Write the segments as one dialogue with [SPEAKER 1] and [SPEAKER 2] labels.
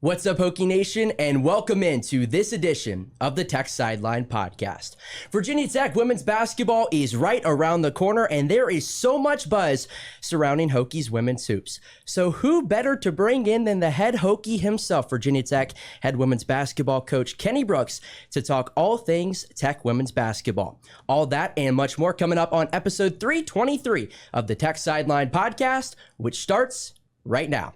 [SPEAKER 1] What's up, Hokie Nation, and welcome into this edition of the Tech Sideline Podcast. Virginia Tech women's basketball is right around the corner, and there is so much buzz surrounding Hokies women's hoops. So who better to bring in than the head Hokie himself, Virginia Tech head women's basketball coach Kenny Brooks, to talk all things Tech women's basketball. All that and much more coming up on episode 323 of the Tech Sideline Podcast, which starts right now.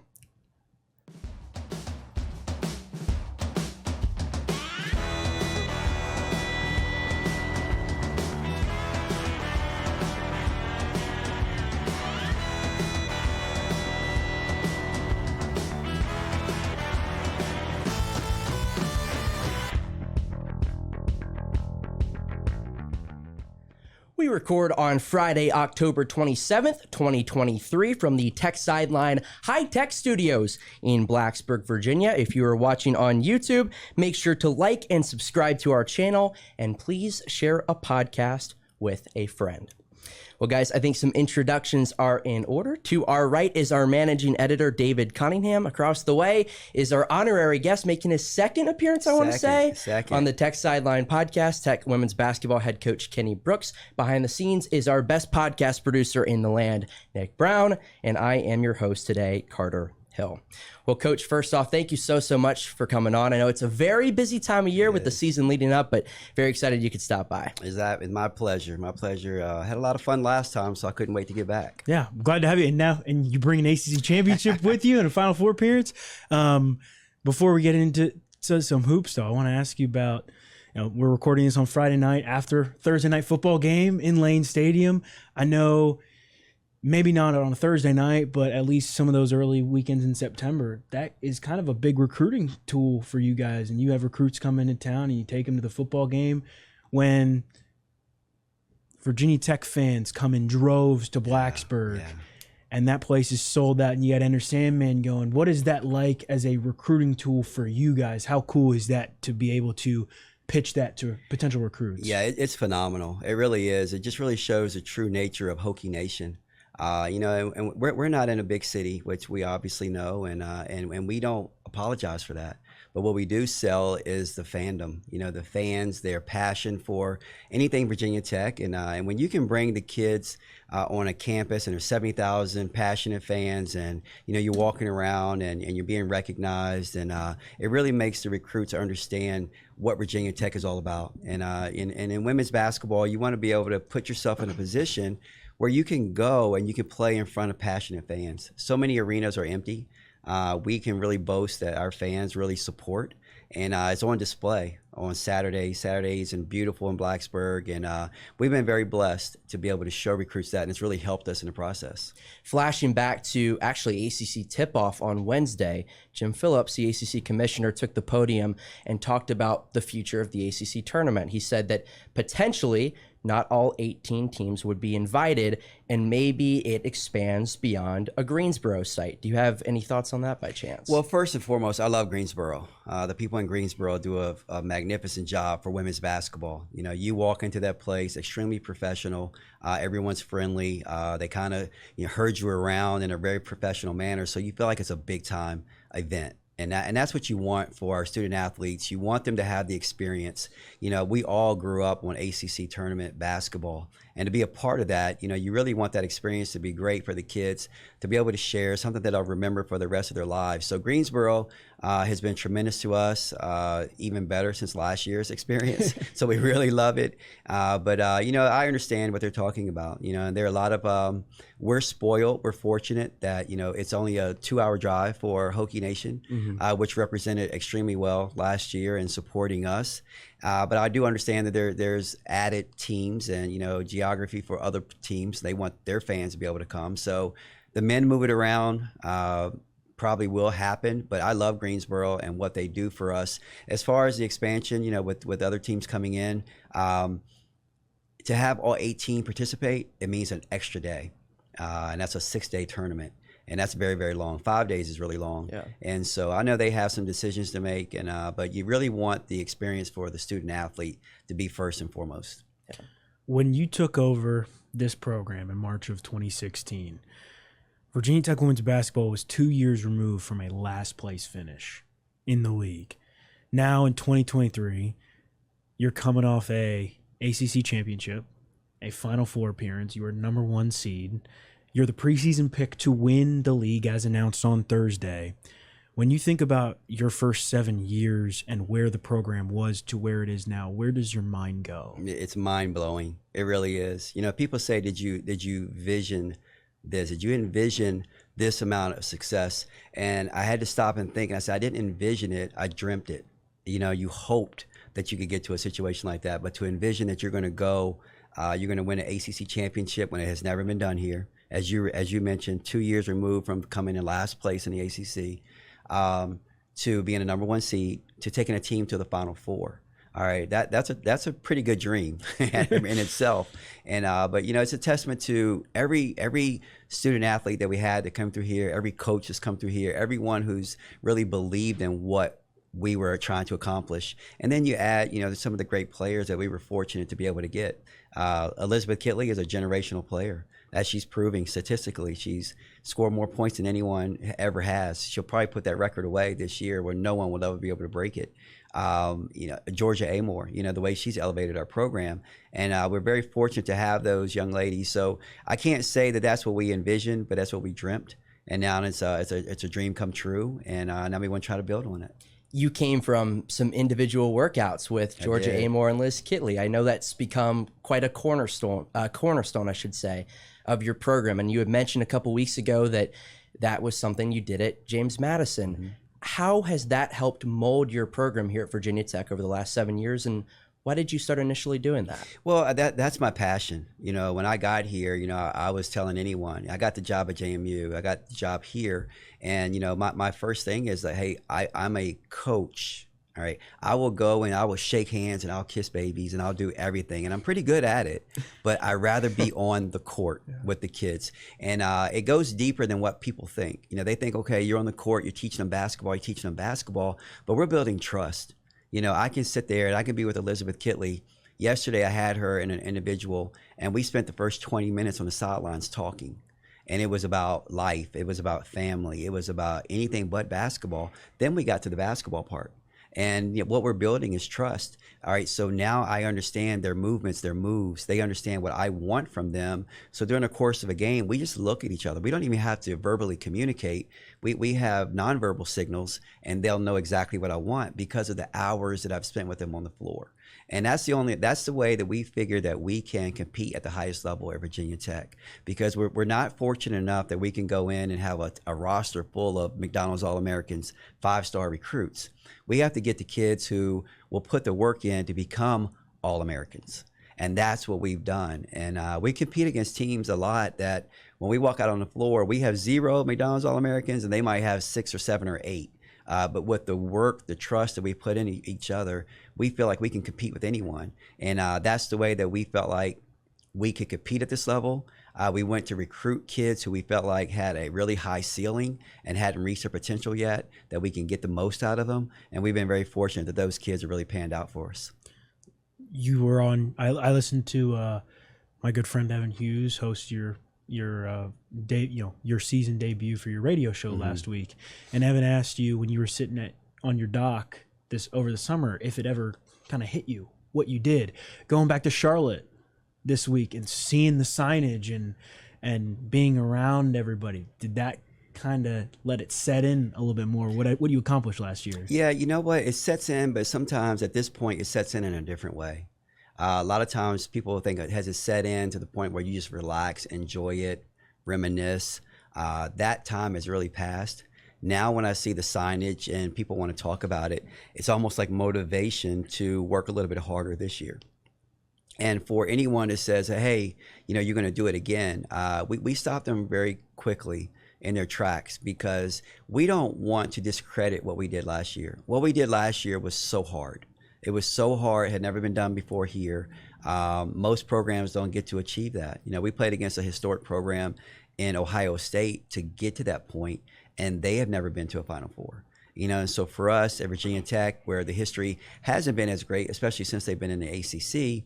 [SPEAKER 1] We record on Friday, October 27th, 2023 from the Tech Sideline High Tech Studios in Blacksburg, Virginia. If you are watching on YouTube, make sure to like and subscribe to our channel, and please share a podcast with a friend. Well, guys, I think some introductions are in order. To our right is our managing editor, David Cunningham. Across the way is our honorary guest making his second appearance, on the Tech Sideline Podcast, Tech women's basketball head coach Kenny Brooks. Behind the scenes is our best podcast producer in the land, Nick Brown, and I am your host today, Carter Hill. Well, Coach, first off, thank you so much for coming on. I know it's a very busy time of year with the season leading up, but very excited you could stop by.
[SPEAKER 2] It's my pleasure. My pleasure. Had a lot of fun last time, so I couldn't wait to get back.
[SPEAKER 3] Yeah, I'm glad to have you. And you bring an ACC championship with you in a Final Four appearance. Before we get into some hoops, though, I want to ask you about, we're recording this on Friday night after Thursday night football game in Lane Stadium. I know maybe not on a Thursday night, but at least some of those early weekends in September, that is kind of a big recruiting tool for you guys. And you have recruits come into town and you take them to the football game. When Virginia Tech fans come in droves to Blacksburg and that place is sold out and you got Enter Sandman going, what is that like as a recruiting tool for you guys? How cool is that to be able to pitch that to potential recruits?
[SPEAKER 2] Yeah, it's phenomenal. It really is. It just really shows the true nature of Hokie Nation. And we're not in a big city, which we obviously know, and we don't apologize for that. But what we do sell is the fandom, the fans, their passion for anything Virginia Tech. And when you can bring the kids on a campus and there's 70,000 passionate fans and, you're walking around and you're being recognized, and it really makes the recruits understand what Virginia Tech is all about. And in women's basketball, you want to be able to put yourself in a position where you can go and you can play in front of passionate fans. So many arenas are empty. We can really boast that our fans really support, and it's on display on Saturdays and beautiful in Blacksburg. And we've been very blessed to be able to show recruits that, and it's really helped us in the process.
[SPEAKER 1] Flashing back to actually ACC tip-off on Wednesday, Jim Phillips, the ACC commissioner, took the podium and talked about the future of the ACC tournament. He said that potentially not all 18 teams would be invited, and maybe it expands beyond a Greensboro site. Do you have any thoughts on that by chance?
[SPEAKER 2] Well, first and foremost, I love Greensboro. The people in Greensboro do a magnificent job for women's basketball. You walk into that place, extremely professional. Everyone's friendly. They kind of herd you around in a very professional manner, so you feel like it's a big time event. And that's what you want for our student athletes. You want them to have the experience. We all grew up on ACC tournament basketball. And to be a part of that, you really want that experience to be great for the kids, to be able to share something that they'll remember for the rest of their lives. So Greensboro has been tremendous to us, even better since last year's experience. So we really love it. But I understand what they're talking about. And there are a lot of, we're spoiled. We're fortunate that, it's only a 2-hour drive for Hokie Nation, which represented extremely well last year in supporting us. But I do understand that there's added teams and, geography for other teams. They want their fans to be able to come. So the men move it around probably will happen, but I love Greensboro and what they do for us. As far as the expansion, with other teams coming in, to have all 18 participate, it means an extra day. And that's a 6-day tournament. And that's very, very long. 5 days is really long. Yeah. And so I know they have some decisions to make, but you really want the experience for the student athlete to be first and foremost.
[SPEAKER 3] Yeah. When you took over this program in March of 2016, Virginia Tech women's basketball was 2 years removed from a last place finish. in the league. Now in 2023, you're coming off a ACC championship, a Final Four appearance. You were number 1 seed. You're the preseason pick to win the league as announced on Thursday. When you think about your first 7 years and where the program was to where it is now, where does your mind go?
[SPEAKER 2] It's mind blowing. It really is. You know, people say, did you vision this? Did you envision this amount of success? And I had to stop and think. And I said, I didn't envision it. I dreamt it. You know, you hoped that you could get to a situation like that, but to envision that you're going to win an ACC championship when it has never been done here, as you mentioned, 2 years removed from coming in last place in the ACC. To being a number 1 seed, to taking a team to the Final Four. All right, that's a pretty good dream in itself. And but you know, it's a testament to every student athlete that we had to come through here, every coach that's come through here, everyone who's really believed in what we were trying to accomplish. And then you add, you know, some of the great players that we were fortunate to be able to get. Elizabeth Kitley is a generational player. As she's proving statistically, she's scored more points than anyone ever has. She'll probably put that record away this year where no one will ever be able to break it. You know, Georgia Amore, you know, the way she's elevated our program. And we're very fortunate to have those young ladies. So I can't say that that's what we envisioned, but that's what we dreamt. And now it's a dream come true. And now we want to try to build on it.
[SPEAKER 1] You came from some individual workouts with Georgia Amore and Liz Kitley. I know that's become quite a cornerstone, I should say, of your program. And you had mentioned a couple weeks ago that was something you did at James Madison. Mm-hmm. How has that helped mold your program here at Virginia Tech over the last 7 years? And why did you start initially doing that?
[SPEAKER 2] Well, that's my passion. You know, when I got here, you know, I was telling anyone, I got the job at JMU, I got the job here. And, you know, my first thing is that, hey, I'm a coach. All right. I will go and I will shake hands and I'll kiss babies and I'll do everything. And I'm pretty good at it, but I'd rather be on the court with the kids. And it goes deeper than what people think. You know, they think, okay, you're on the court, you're teaching them basketball, but we're building trust. You know, I can sit there and I can be with Elizabeth Kitley. Yesterday, I had her in an individual, and we spent the first 20 minutes on the sidelines talking. And it was about life. It was about family. It was about anything but basketball. Then we got to the basketball part. And what we're building is trust. All right, so now I understand their movements, their moves. They understand what I want from them. So during the course of a game, we just look at each other. We don't even have to verbally communicate. We have nonverbal signals, and they'll know exactly what I want because of the hours that I've spent with them on the floor. And that's the way that we figure that we can compete at the highest level at Virginia Tech, because we're not fortunate enough that we can go in and have a roster full of McDonald's All-Americans, 5-star recruits. We have to get the kids who will put the work in to become All-Americans. And that's what we've done. And we compete against teams a lot that when we walk out on the floor, we have 0 McDonald's All-Americans and they might have 6 or 7 or 8. But with the work, the trust that we put in each other, we feel like we can compete with anyone. And that's the way that we felt like we could compete at this level. We went to recruit kids who we felt like had a really high ceiling and hadn't reached their potential yet, that we can get the most out of them. And we've been very fortunate that those kids have really panned out for us.
[SPEAKER 3] You were on, I listened to my good friend Evan Hughes host your season debut for your radio show last week. And Evan asked you when you were sitting on your dock over the summer, if it ever kind of hit you, what you did. Going back to Charlotte this week and seeing the signage and being around everybody, did that kind of let it set in a little bit more? What do you accomplish last year?
[SPEAKER 2] Yeah, you know what? It sets in, but sometimes at this point it sets in a different way. A lot of times people think it has it set in to the point where you just relax, enjoy it, reminisce. That time has really passed. Now when I see the signage and people want to talk about it, it's almost like motivation to work a little bit harder this year. And for anyone that says, hey, you know, you're going to do it again, we stop them very quickly in their tracks, because we don't want to discredit what we did last year. What we did last year was so hard. It was so hard, had never been done before here. Most programs don't get to achieve that. You know, we played against a historic program in Ohio State to get to that point, and they have never been to a Final Four. You know, and so for us at Virginia Tech, where the history hasn't been as great, especially since they've been in the ACC,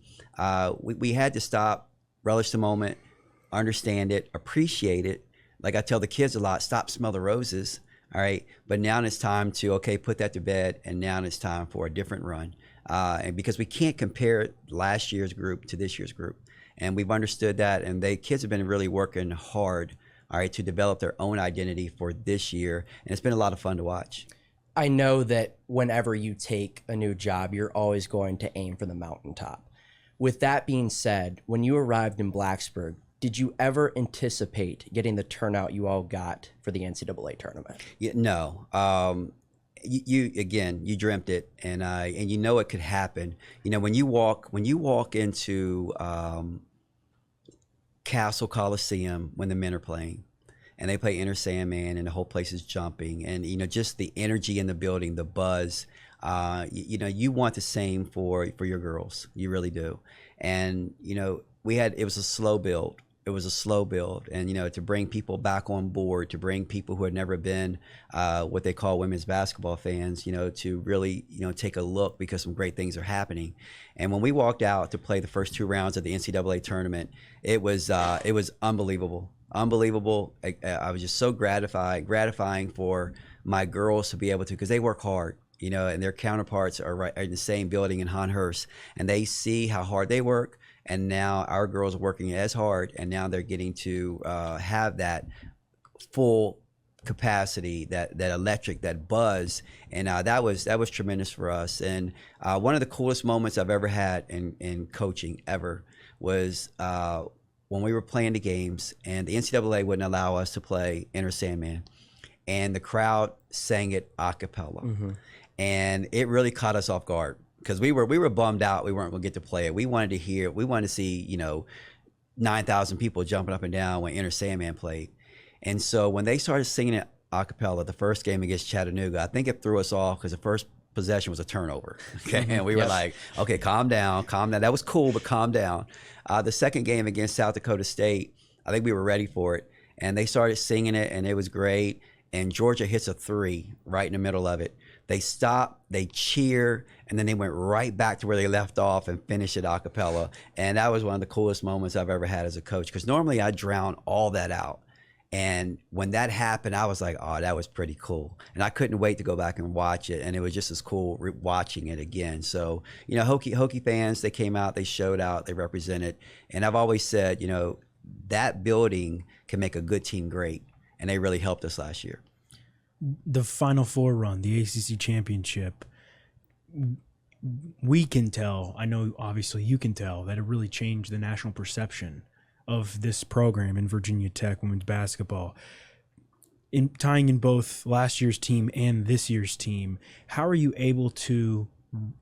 [SPEAKER 2] we had to stop, relish the moment, understand it, appreciate it. Like I tell the kids a lot, stop, smell the roses, All right. But now it's time to, okay, put that to bed. And now it's time for a different run. And because we can't compare last year's group to this year's group. And we've understood that. And kids have been really working hard, all right, to develop their own identity for this year. And it's been a lot of fun to watch.
[SPEAKER 1] I know that whenever you take a new job, you're always going to aim for the mountaintop. With that being said, when you arrived in Blacksburg, did you ever anticipate getting the turnout you all got for the NCAA tournament?
[SPEAKER 2] Yeah, no. You dreamt it, and you know it could happen. You know, when you walk into Castle Coliseum when the men are playing, and they play Enter Sandman, and the whole place is jumping, and you know, just the energy in the building, the buzz. You know, you want the same for your girls. You really do. And you know, it was a slow build. It was a slow build, and you know, to bring people back on board, to bring people who had never been what they call women's basketball fans, you know, to really, you know, take a look, because some great things are happening. And when we walked out to play the first 2 rounds of the NCAA tournament, it was unbelievable. I was just so gratifying for my girls to be able to, because they work hard, you know, and their counterparts are right in the same building in Honhurst, and they see how hard they work. And now our girls are working as hard, and now they're getting to have that full capacity, that electric, that buzz, and that was tremendous for us. And one of the coolest moments I've ever had in coaching ever was when we were playing the games, and the NCAA wouldn't allow us to play Enter Sandman, and the crowd sang it a cappella, and it really caught us off guard. Because we were bummed out we weren't going to get to play it. We wanted to hear it. We wanted to see, you know, 9,000 people jumping up and down when Enter Sandman played. And so when they started singing it a cappella, the first game against Chattanooga, I think it threw us off, because the first possession was a turnover. Okay, and we were like, okay, calm down. That was cool, but calm down. The second game against South Dakota State, I think we were ready for it, and they started singing it, and it was great. And Georgia hits a 3 right in the middle of it. They stop, they cheer, and then they went right back to where they left off and finished it a cappella. And that was one of the coolest moments I've ever had as a coach, because normally I drown all that out. And when that happened, I was like, oh, that was pretty cool. And I couldn't wait to go back and watch it. And it was just as cool watching it again. So, you know, Hokie fans, they came out, they showed out, they represented. And I've always said, you know, that building can make a good team great. And they really helped us last year.
[SPEAKER 3] The Final Four run, the ACC championship, we can tell, I know obviously you can tell, that it really changed the national perception of this program in Virginia Tech women's basketball. In tying in both last year's team and this year's team, how are you able to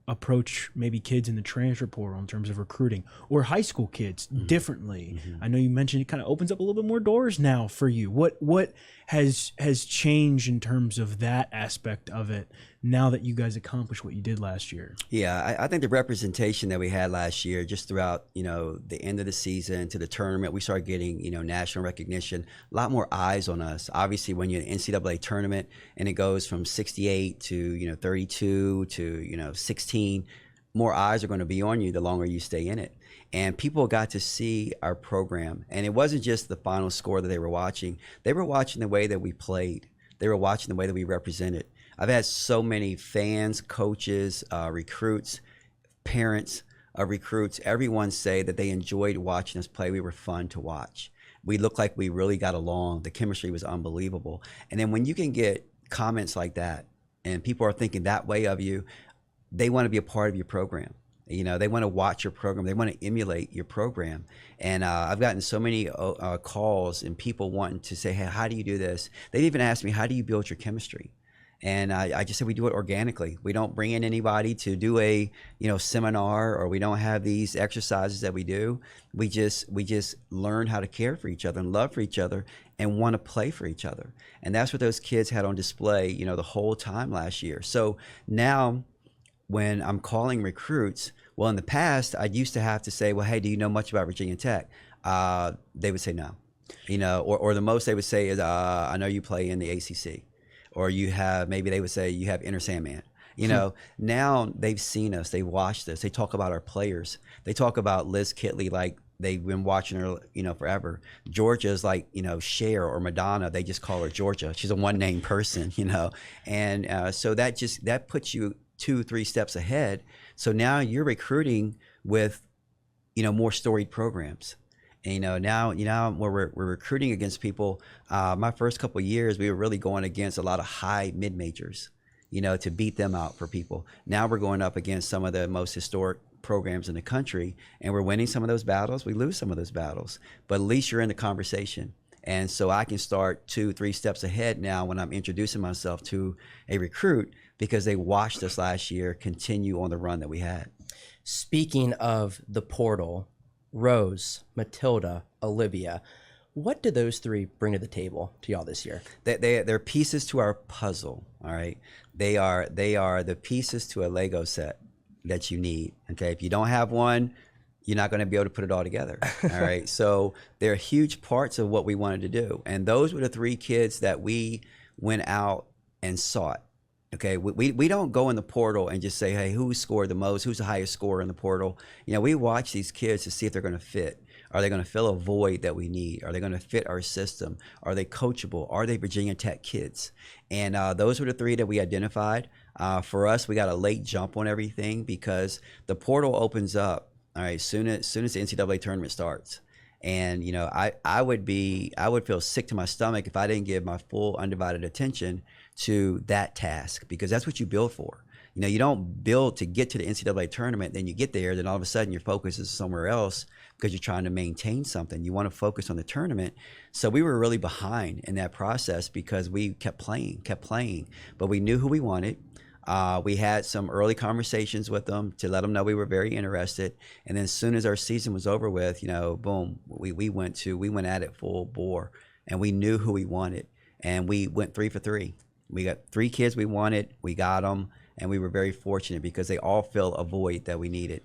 [SPEAKER 3] approach maybe kids in the transfer portal in terms of recruiting, or high school kids differently? I know you mentioned it kind of opens up a little bit more doors now for you. What has changed in terms of that aspect of it now that you guys accomplished what you did last year?
[SPEAKER 2] Yeah, I think the representation that we had last year, just throughout, you know, the end of the season to the tournament, we started getting, you know, national recognition, a lot more eyes on us. Obviously, when you're in the NCAA tournament and it goes from 68 to, you know, 32 to, you know, 16, more eyes are going to be on you the longer you stay in it. And people got to see our program. And it wasn't just the final score that they were watching. They were watching the way that we played. They were watching the way that we represented. I've had so many fans, coaches, recruits, parents of recruits, everyone say that they enjoyed watching us play. We were fun to watch. We looked like we really got along. The chemistry was unbelievable. And then when you can get comments like that, and people are thinking that way of you, they want to be a part of your program. You know, they want to watch your program. They want to emulate your program. And I've gotten so many calls and people wanting to say, hey, how do you do this? They've even asked me, how do you build your chemistry? And I just said we do it organically. We don't bring in anybody to do a, you know, seminar, or we don't have these exercises that we do. We just learn how to care for each other and love for each other and want to play for each other. And that's what those kids had on display, you know, the whole time last year. So now when I'm calling recruits, well, in the past, I used to have to say, well, hey, do you know much about Virginia Tech? They would say no, you know, or the most they would say is, I know you play in the ACC. Or you have, maybe they would say you have Enter Sandman. You know, now they've seen us, they've watched us, they talk about our players. They talk about Liz Kitley like They've been watching her, forever. Georgia is like, Cher or Madonna. They just call her Georgia. She's a one-name person, and so that puts you 2-3 steps ahead. So now you're recruiting with, more storied programs. And, now where we're recruiting against people. My first couple of years, we were really going against a lot of high mid-majors, to beat them out for people. Now we're going up against some of the most historic programs in the country, and we're winning some of those battles. We lose some of those battles, but at least you're in the conversation. And so I can start 2-3 steps ahead now when I'm introducing myself to a recruit, because they watched us last year continue on the run that we had.
[SPEAKER 1] Speaking of the portal, Rose, Matilda, Olivia, what do those three bring to the table to y'all this year?
[SPEAKER 2] They're pieces to our puzzle. All right, they are the pieces to a Lego set that you need. Okay, if you don't have one, you're not going to be able to put it all together. All right, so they're huge parts of what we wanted to do, and those were the 3 kids that we went out and sought. Okay, we don't go in the portal and just say, hey, who scored the most, who's the highest scorer in the portal. We watch these kids to see if they're going to fit. Are they going to fill a void that we need? Are they going to fit our system? Are they coachable? Are they Virginia Tech kids? And those were the 3 that we identified. For us, we got a late jump on everything because the portal opens up, all right, soon as the NCAA tournament starts. And, I would feel sick to my stomach if I didn't give my full undivided attention to that task, because that's what you build for. You don't build to get to the NCAA tournament, then you get there, then all of a sudden your focus is somewhere else because you're trying to maintain something. You want to focus on the tournament. So we were really behind in that process because we kept playing, but we knew who we wanted. We had some early conversations with them to let them know we were very interested. And then as soon as our season was over with, boom, we went at it full bore, and we knew who we wanted, and we went 3 for 3. We got 3 kids we wanted, we got them, and we were very fortunate because they all fill a void that we needed.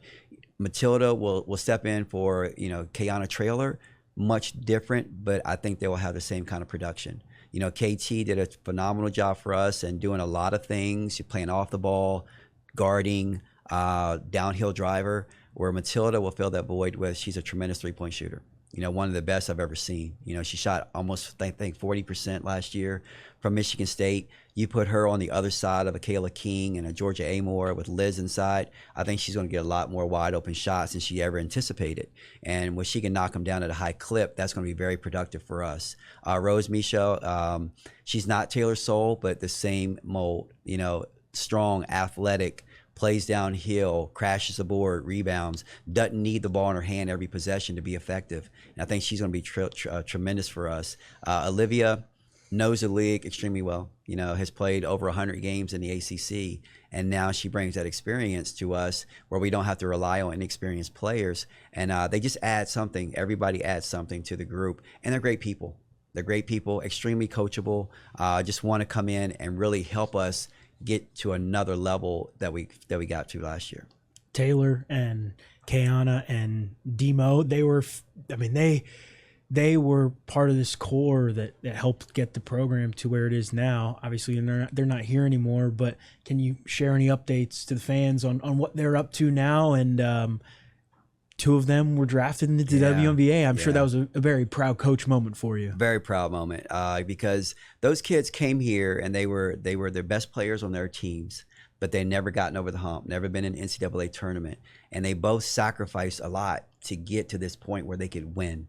[SPEAKER 2] Matilda will step in for, Kayana Traylor, much different, but I think they will have the same kind of production. KT did a phenomenal job for us and doing a lot of things. You're playing off the ball, guarding, downhill driver, where Matilda will fill that void with. She's a tremendous 3-point shooter. One of the best I've ever seen. She shot almost, I think, 40% last year from Michigan State. You put her on the other side of a Kayla King and a Georgia Amore with Liz inside, I think she's going to get a lot more wide open shots than she ever anticipated. And when she can knock them down at a high clip, that's going to be very productive for us. Rose Michaud, she's not Taylor Soule, but the same mold. Strong, athletic, plays downhill, crashes the board, rebounds, doesn't need the ball in her hand every possession to be effective. And I think she's going to be tremendous for us. Olivia knows the league extremely well, has played over 100 games in the ACC, and now she brings that experience to us where we don't have to rely on inexperienced players. And they just add something. Everybody adds something to the group, and they're great people. They're great people, extremely coachable, just want to come in and really help us get to another level that we got to last year.
[SPEAKER 3] Taylor and Kayana and Demo, they were part of this core that helped get the program to where it is now. Obviously, they're not here anymore, but can you share any updates to the fans on what they're up to now? And 2 of them were drafted into the WNBA. I'm sure that was a very proud coach moment for you.
[SPEAKER 2] Very proud moment because those kids came here and they were the best players on their teams, but they never gotten over the hump, never been in an NCAA tournament. And they both sacrificed a lot to get to this point where they could win.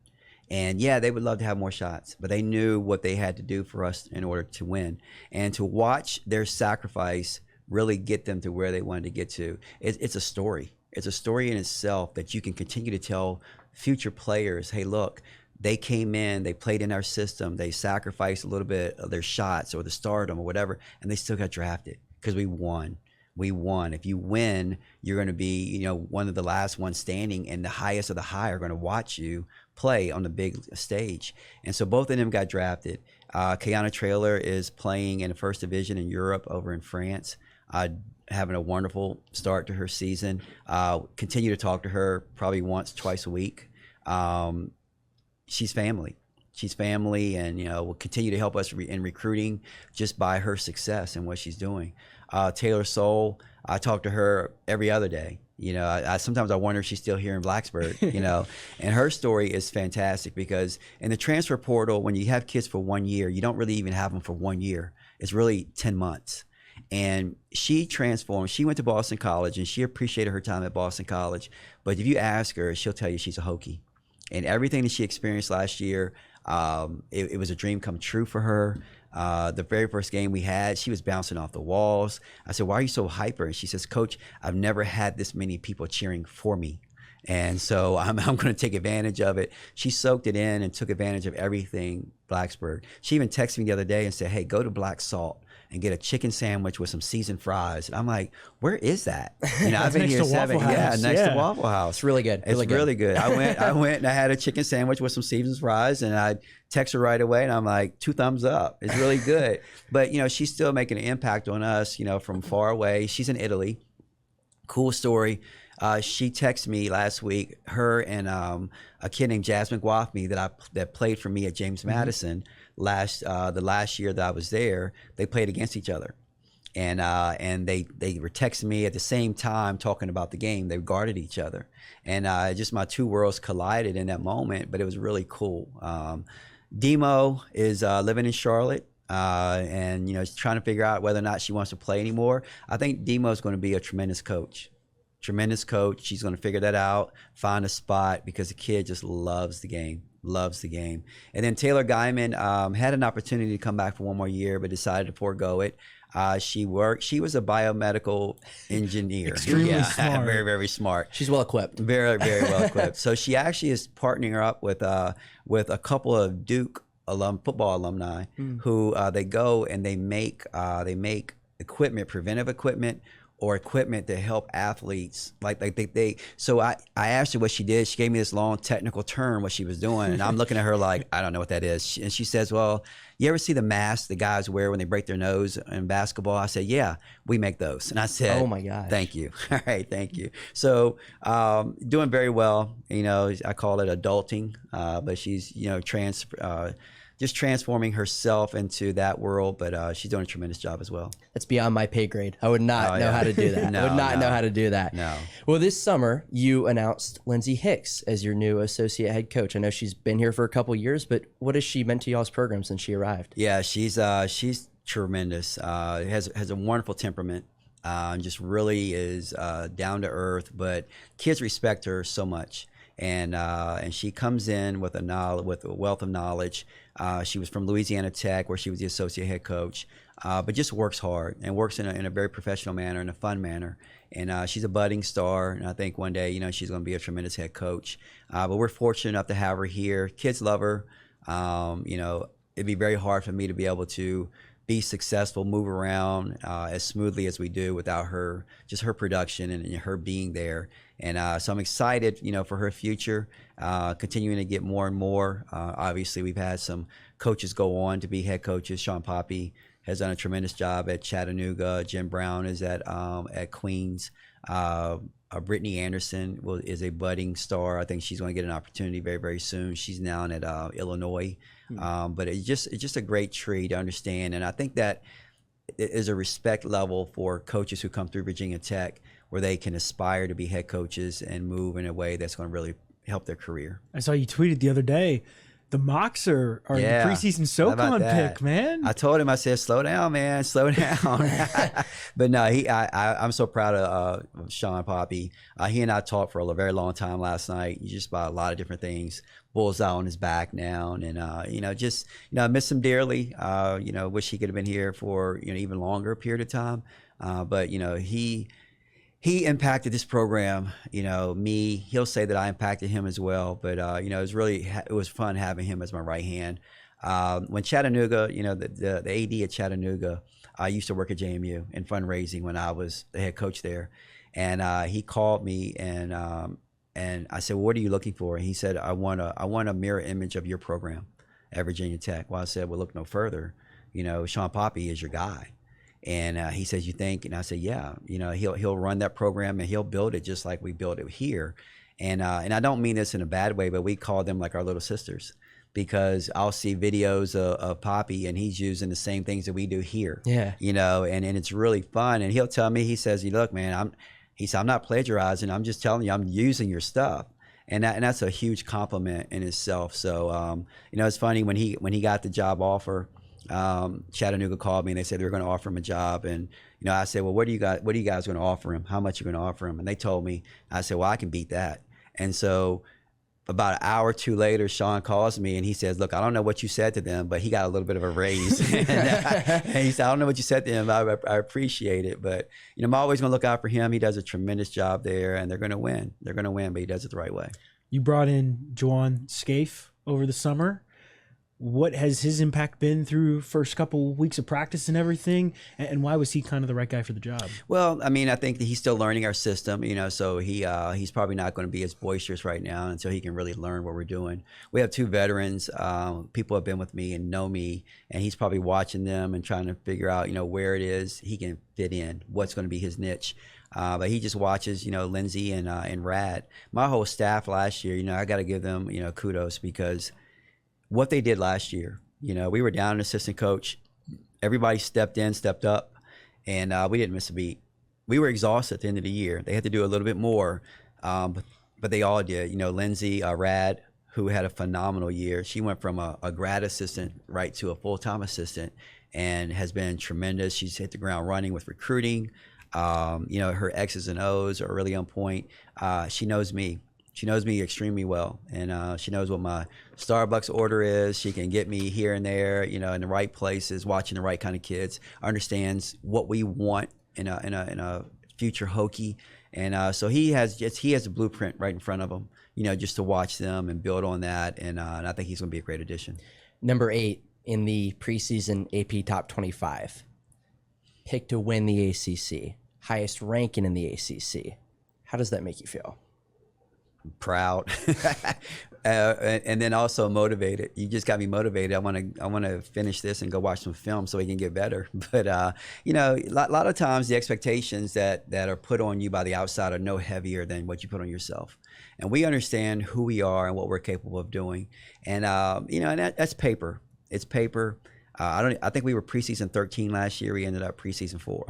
[SPEAKER 2] And they would love to have more shots, but they knew what they had to do for us in order to win. And to watch their sacrifice really get them to where they wanted to get to, it's a story. It's a story in itself that you can continue to tell future players, hey, look, they came in, they played in our system, they sacrificed a little bit of their shots or the stardom or whatever, and they still got drafted because we won. We won. If you win, you're going to be, one of the last ones standing, and the highest of the high are going to watch you play on the big stage. And so both of them got drafted. Kayana Traylor is playing in the first division in Europe over in France. Having a wonderful start to her season. Continue to talk to her probably once, twice a week. She's family. And will continue to help us in recruiting just by her success and what she's doing. Taylor Soul, I talk to her every other day. You know, I sometimes I wonder if she's still here in Blacksburg, you know, and her story is fantastic because in the transfer portal, when you have kids for 1 year, you don't really even have them for 1 year. It's really 10 months. And she transformed. She went to Boston College and she appreciated her time at Boston College. But if you ask her, she'll tell you she's a Hokie. And everything that she experienced last year, it was a dream come true for her. The very first game we had, she was bouncing off the walls. I said, "Why are you so hyper?" And she says, "Coach, I've never had this many people cheering for me. And so I'm going to take advantage of it." She soaked it in and took advantage of everything Blacksburg. She even texted me the other day and said, "Hey, go to Black Salt and get a chicken sandwich with some seasoned fries." And I'm like, "Where is that?" You know, I've been here next to Waffle House.
[SPEAKER 1] It's really good.
[SPEAKER 2] It's really good. I went and I had a chicken sandwich with some seasoned fries, and I text her right away, and I'm like, 2 thumbs up. It's really good. But you know, she's still making an impact on us. You know, from far away. She's in Italy. Cool story. She texted me last week. Her and a kid named Jasmine Guafmi that played for me at James Madison the last year that I was there. They played against each other, and they were texting me at the same time talking about the game. They guarded each other, and just my two worlds collided in that moment. But it was really cool. Demo is living in Charlotte. And you know, she's trying to figure out whether or not she wants to play anymore. I think Demo is going to be a tremendous coach. She's going to figure that out, find a spot, because the kid just loves the game. And then Taylor Guyman had an opportunity to come back for 1 more year, but decided to forego it. She was a biomedical engineer.
[SPEAKER 3] Extremely smart.
[SPEAKER 2] Very, very smart.
[SPEAKER 1] She's well equipped.
[SPEAKER 2] Very, very well equipped. So she actually is partnering up with a couple of Duke football alumni who they go and they make equipment, preventive equipment, or equipment to help athletes. So I asked her what she did. She gave me this long technical term, what she was doing. And I'm looking at her like, I don't know what that is. And she says, "Well, you ever see the mask the guys wear when they break their nose in basketball?" I said, "Yeah, we make those." And I said,
[SPEAKER 1] "Oh my gosh.
[SPEAKER 2] Thank you." All right, thank you. So doing very well. You know, I call it adulting, but she's, you know, just transforming herself into that world, but she's doing a tremendous job as well.
[SPEAKER 1] That's beyond my pay grade. I would not know how to do that. I would not know how to do that.
[SPEAKER 2] No.
[SPEAKER 1] Well, this summer, you announced Lindsay Hicks as your new associate head coach. I know she's been here for a couple years, but what has she meant to y'all's program since she arrived?
[SPEAKER 2] Yeah, she's tremendous. Has a wonderful temperament. Just really is down to earth, but kids respect her so much. And she comes in with a wealth of knowledge. She was from Louisiana Tech, where she was the associate head coach, but just works hard and works in a very professional manner, in a fun manner. And she's a budding star, and I think one day, you know, she's going to be a tremendous head coach. But we're fortunate enough to have her here. Kids love her. You know, it'd be very hard for me to be able to be successful, move around as smoothly as we do without her, just her production and her being there. And so I'm excited, you know, for her future, continuing to get more and more. Obviously, we've had some coaches go on to be head coaches. Sean Poppy has done a tremendous job at Chattanooga. Jim Brown is at Queens. Brittany Anderson is a budding star. I think she's going to get an opportunity very, very soon. She's now at Illinois. But it's just a great tree to understand. And I think that it is a respect level for coaches who come through Virginia Tech, where they can aspire to be head coaches and move in a way that's going to really help their career.
[SPEAKER 3] I saw you tweeted the other day, the Mocs are the preseason SoCon pick, man.
[SPEAKER 2] I told him, I said, slow down, man, slow down. But no, I'm so proud of Sean Poppy. He and I talked for a very long time last night, just about a lot of different things. Bullseye on his back now, and I miss him dearly. Wish he could have been here for even longer period of time. But he impacted this program. Me. He'll say that I impacted him as well. But it was fun having him as my right hand. When Chattanooga, the AD at Chattanooga, I used to work at JMU in fundraising when I was the head coach there, and he called me and I said, well, "What are you looking for?" And he said, I want a mirror image of your program at Virginia Tech. Well, I said, well, look no further. Sean Poppy is your guy. And he says, "You think?" And I said, "Yeah. He'll run that program and he'll build it just like we built it here." And I don't mean this in a bad way, but we call them like our little sisters. because I'll see videos of Poppy and he's using the same things that we do here.
[SPEAKER 1] Yeah.
[SPEAKER 2] And it's really fun. And he'll tell me, he says, look, man, I'm not plagiarizing. I'm just telling you, I'm using your stuff. And that's a huge compliment in itself. So, it's funny when he got the job offer, Chattanooga called me and they said they were going to offer him a job. And, I said, well, what are you guys going to offer him? How much are you going to offer him? And they told me, I said, well, I can beat that. And so about an hour or two later, Sean calls me and he says, look, I don't know what you said to them, but he got a little bit of a raise. and he said, I don't know what you said to him. I appreciate it. But, I'm always going to look out for him. He does a tremendous job there and they're going to win. They're going to win, but he does it the right way.
[SPEAKER 3] You brought in Juwan Scaife over the summer. What has his impact been through first couple weeks of practice and everything? And why was he kind of the right guy for the job?
[SPEAKER 2] Well, I think that he's still learning our system, so he's probably not going to be as boisterous right now until he can really learn what we're doing. We have two veterans. People have been with me and know me, and he's probably watching them and trying to figure out, where it is he can fit in, what's going to be his niche. But he just watches, Lindsay and Rad. My whole staff last year, I got to give them, kudos because what they did last year, we were down an assistant coach. Everybody stepped up, and we didn't miss a beat. We were exhausted at the end of the year. They had to do a little bit more, but they all did. Lindsay, Rad, who had a phenomenal year. She went from a grad assistant right to a full-time assistant and has been tremendous. She's hit the ground running with recruiting. Her X's and O's are really on point. She knows me. She knows me extremely well, and she knows what my Starbucks order is. She can get me here and there, in the right places, watching the right kind of kids. Understands what we want in a future Hokie, and so he has a blueprint right in front of him, just to watch them and build on that. And I think he's going to be a great addition.
[SPEAKER 1] Number 8 in the preseason AP Top 25, picked to win the ACC, highest ranking in the ACC. How does that make you feel?
[SPEAKER 2] Proud, and then also motivated. You just got me motivated. I want to finish this and go watch some film so we can get better. But a lot of times the expectations that are put on you by the outside are no heavier than what you put on yourself. And we understand who we are and what we're capable of doing. And and that's paper. It's paper. I think we were preseason 13 last year. We ended up postseason 4.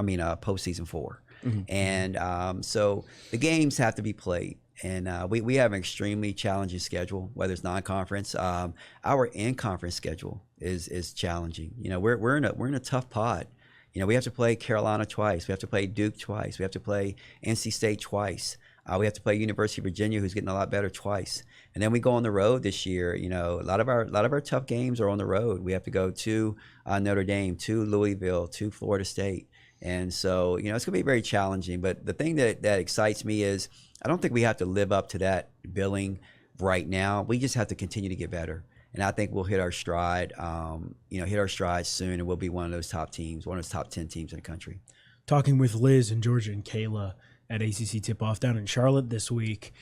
[SPEAKER 2] Mm-hmm. And so the games have to be played. And we have an extremely challenging schedule, whether it's non-conference. Our in-conference schedule is challenging. We're in a tough pod. We have to play Carolina twice. We have to play Duke twice. We have to play NC State twice. We have to play University of Virginia, who's getting a lot better, twice. And then we go on the road this year. A lot of our tough games are on the road. We have to go to Notre Dame, to Louisville, to Florida State. And so, it's going to be very challenging. But the thing that excites me is I don't think we have to live up to that billing right now. We just have to continue to get better. And I think we'll hit our stride, soon, and we'll be one of those top teams, one of those top 10 teams in the country.
[SPEAKER 3] Talking with Liz and Georgia and Kayla at ACC Tip-Off down in Charlotte this week,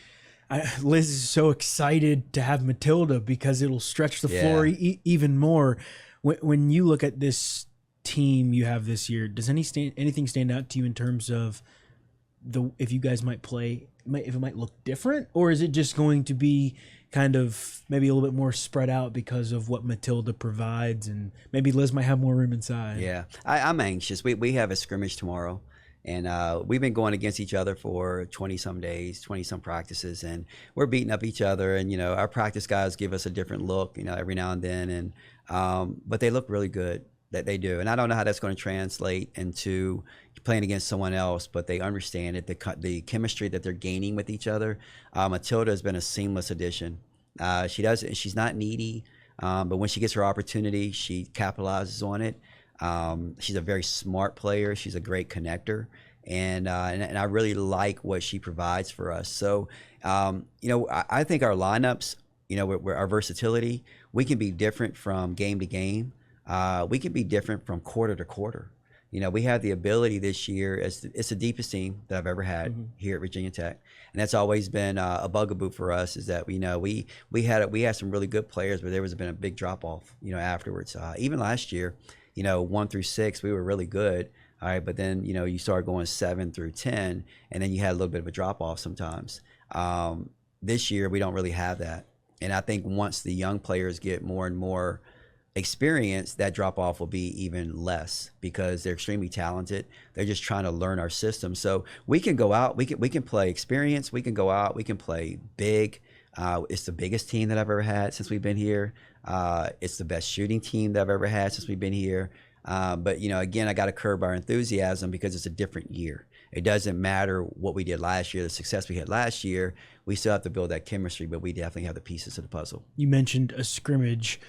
[SPEAKER 3] Liz is so excited to have Matilda because it'll stretch the floor even more. When you look at this team you have this year, does anything stand out to you in terms of if you guys might play, if it might look different, or is it just going to be kind of maybe a little bit more spread out because of what Matilda provides, and maybe Liz might have more room inside? Yeah,
[SPEAKER 2] I'm anxious. We have a scrimmage tomorrow, and we've been going against each other for 20-some days, 20-some practices, and we're beating up each other. And our practice guys give us a different look, every now and then, and but they look really good. That they do, and I don't know how that's going to translate into playing against someone else, but they understand it. The chemistry that they're gaining with each other. Matilda has been a seamless addition. She's not needy, but when she gets her opportunity, she capitalizes on it. She's a very smart player. She's a great connector, and I really like what she provides for us. So, I think our lineups, our versatility, we can be different from game to game. We can be different from quarter to quarter. We have the ability this year. It's the deepest team that I've ever had here at Virginia Tech, and that's always been a bugaboo for us. Is that we had some really good players, but there been a big drop off. Afterwards, even last year, 1 through 6, we were really good. All right, but then you start going 7 through 10, and then you had a little bit of a drop off sometimes. This year we don't really have that. And I think once the young players get more and more experience, that drop off will be even less because they're extremely talented. They're just trying to learn our system. So we can go out, we can play experience, we can go out, we can play big. It's the biggest team that I've ever had since we've been here. It's the best shooting team that I've ever had since we've been here. But again, I got to curb our enthusiasm because it's a different year. It doesn't matter what we did last year, the success we had last year. We still have to build that chemistry, but we definitely have the pieces of the puzzle.
[SPEAKER 3] You mentioned a scrimmage.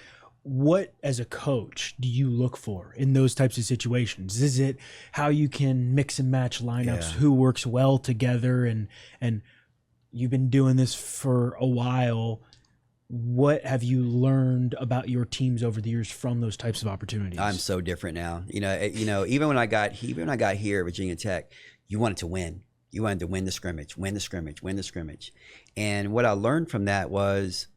[SPEAKER 3] What, as a coach, do you look for in those types of situations? Is it how you can mix and match lineups, who works well together, and you've been doing this for a while. What have you learned about your teams over the years from those types of opportunities?
[SPEAKER 2] I'm so different now. Even when I got here at Virginia Tech, you wanted to win. You wanted to win the scrimmage. And what I learned from that was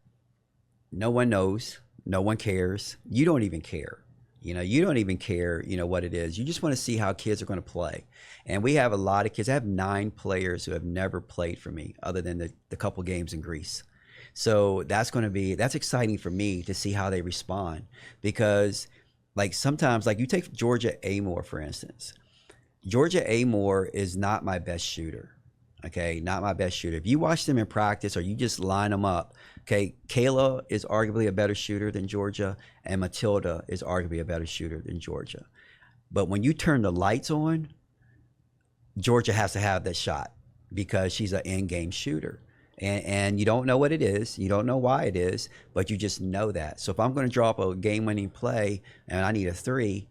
[SPEAKER 2] no one knows. No one cares. You don't even care. You don't even care, what it is. You just want to see how kids are going to play. And we have a lot of kids. I have 9 players who have never played for me other than the couple games in Greece. So that's exciting for me to see how they respond. Because sometimes, you take Georgia Amore, for instance. Georgia Amore is not my best shooter. Okay, not my best shooter. If you watch them in practice or you just line them up, okay, Kayla is arguably a better shooter than Georgia, and Matilda is arguably a better shooter than Georgia. But when you turn the lights on, Georgia has to have that shot because she's an in-game shooter. And you don't know what it is. You don't know why it is, but you just know that. So if I'm going to draw up a game-winning play and I need a 3,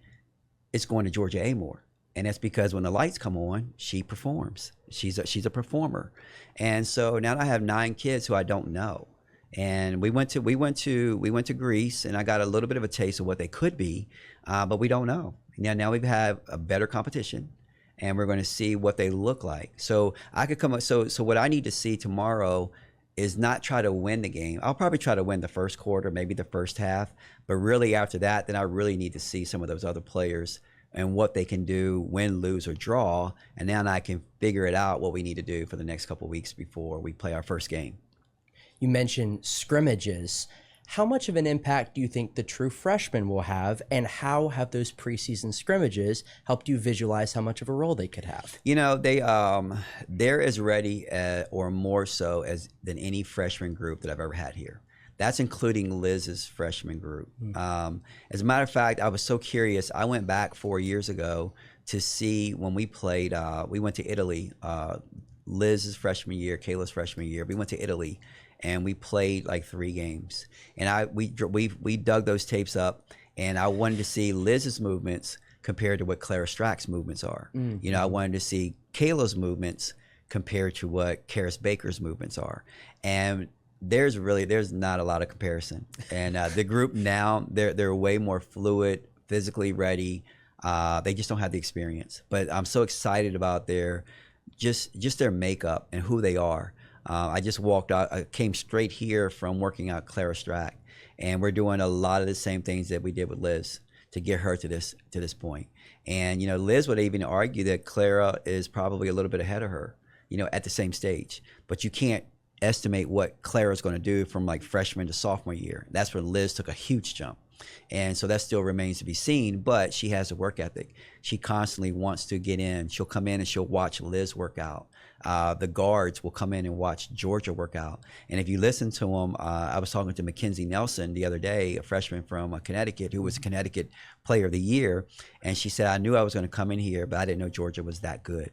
[SPEAKER 2] it's going to Georgia Amore. And that's because when the lights come on, she performs. She's a performer. And so now I have 9 kids who I don't know. And we went to Greece, and I got a little bit of a taste of what they could be, but we don't know. Now we have a better competition, and we're going to see what they look like. So I could come up. So what I need to see tomorrow is not try to win the game. I'll probably try to win the first quarter, maybe the first half, but really after that, then I really need to see some of those other players and what they can do, win, lose, or draw, and then I can figure it out what we need to do for the next couple of weeks before we play our first game.
[SPEAKER 1] You mentioned scrimmages. How much of an impact do you think the true freshmen will have, and how have those preseason scrimmages helped you visualize how much of a role they could have?
[SPEAKER 2] They're as ready or more so than any freshman group that I've ever had here. That's including Liz's freshman group. As a matter of fact, I was so curious. I went back 4 years ago to see when we played. We went to Italy. Liz's freshman year, Kayla's freshman year. We went to Italy, and we played 3 games. And we dug those tapes up, and I wanted to see Liz's movements compared to what Clara Strack's movements are. I wanted to see Kayla's movements compared to what Karis Baker's movements are. And there's not a lot of comparison. And the group now, they're way more fluid, physically ready. They just don't have the experience. But I'm so excited about their makeup and who they are. I just walked out. I came straight here from working out Clara Strack, and we're doing a lot of the same things that we did with Liz to get her to this point. And Liz would even argue that Clara is probably a little bit ahead of her, at the same stage. But you can't estimate what Clara's going to do from freshman to sophomore year. That's when Liz took a huge jump. And so that still remains to be seen, but she has a work ethic. She constantly wants to get in. She'll come in and she'll watch Liz work out. The guards will come in and watch Georgia work out. And if you listen to them, I was talking to Mackenzie Nelson the other day, a freshman from Connecticut, who was Connecticut Player of the Year. And she said, I knew I was going to come in here, but I didn't know Georgia was that good.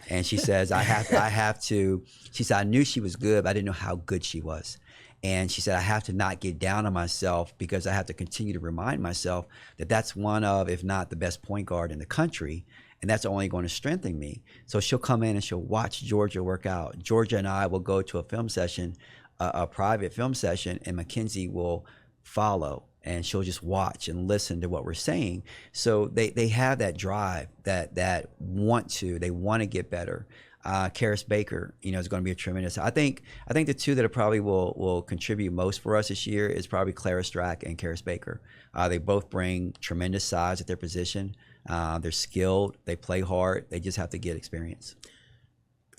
[SPEAKER 2] And she says, she said, I knew she was good, but I didn't know how good she was. And she said, I have to not get down on myself because I have to continue to remind myself that that's one of, if not the best point guard in the country. And that's only going to strengthen me. So she'll come in and she'll watch Georgia work out. Georgia and I will go to a film session, a private film session, and Mackenzie will follow. And she'll just watch and listen to what we're saying. So they have that drive, that want to get better. Karis Baker, is going to be a tremendous. I think the two that probably will contribute most for us this year is probably Clara Strack and Karis Baker. They both bring tremendous size at their position. They're skilled. They play hard. They just have to get experience.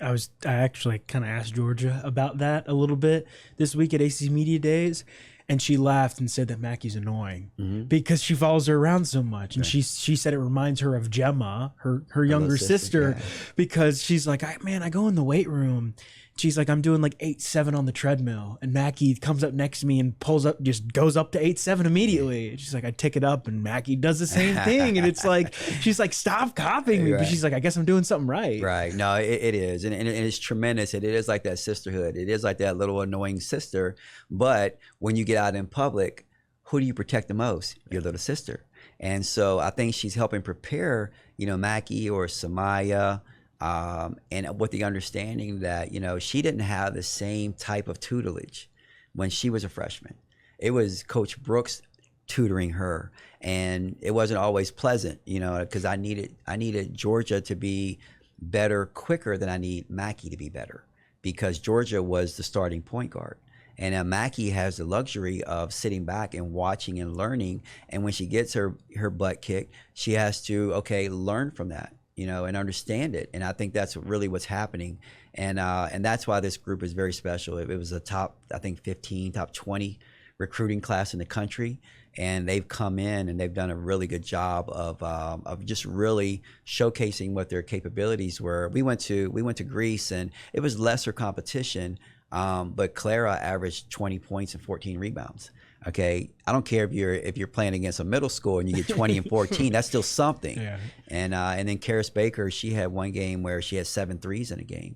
[SPEAKER 3] I actually kind of asked Georgia about that a little bit this week at ACC Media Days, and she laughed and said that Mackie's annoying because she follows her around so much. And she said it reminds her of Gemma, her younger sister, because she's like, I go in the weight room. She's like, I'm doing like 8-7 on the treadmill, and Mackie comes up next to me and just goes up to 8-7 immediately. And she's like, I tick it up, and Mackie does the same thing. And it's like, she's like, stop copying me. But she's like, I guess I'm doing something right.
[SPEAKER 2] Right. No, it is. And it's tremendous. It is like that sisterhood. It is like that little annoying sister. But when you get out in public, who do you protect the most? Your little sister. And so I think she's helping prepare, Mackie or Samaya, and with the understanding that, she didn't have the same type of tutelage when she was a freshman. It was Coach Brooks tutoring her, and it wasn't always pleasant, because I needed Georgia to be better quicker than I need Mackie to be better, because Georgia was the starting point guard. And Mackie has the luxury of sitting back and watching and learning. And when she gets her butt kicked, she has to, learn from that, and understand it. And I think that's really what's happening. And that's why this group is very special. It was a top 15, top 20 recruiting class in the country. And they've come in and they've done a really good job of just really showcasing what their capabilities were. We went to Greece, and it was lesser competition. But Clara averaged 20 points and 14 rebounds. Okay, I don't care if you're playing against a middle school and you get 20 and 14, that's still something. Yeah. And then Karis Baker, she had one game where she had 7 threes in a game.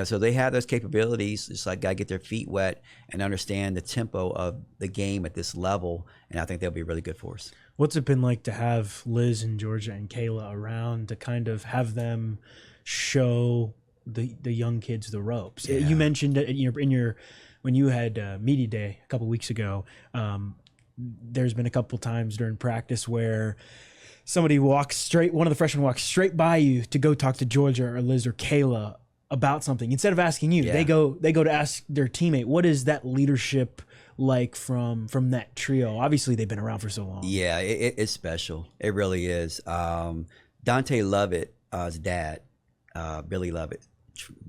[SPEAKER 2] So they have those capabilities. It's like gotta get their feet wet and understand the tempo of the game at this level. And I think they'll be really good for us. What's
[SPEAKER 3] it been like to have Liz and Georgia and Kayla around to kind of have them show the young kids the ropes? Yeah. You mentioned when you had media day a couple weeks ago, there's been a couple times during practice where one of the freshmen walks straight by you to go talk to Georgia or Liz or Kayla about something. Instead of asking you, they go to ask their teammate. What is that leadership like from that trio? Obviously they've been around for so long.
[SPEAKER 2] Yeah, it's special. It really is. Dante Lovett's dad, Billy Lovett,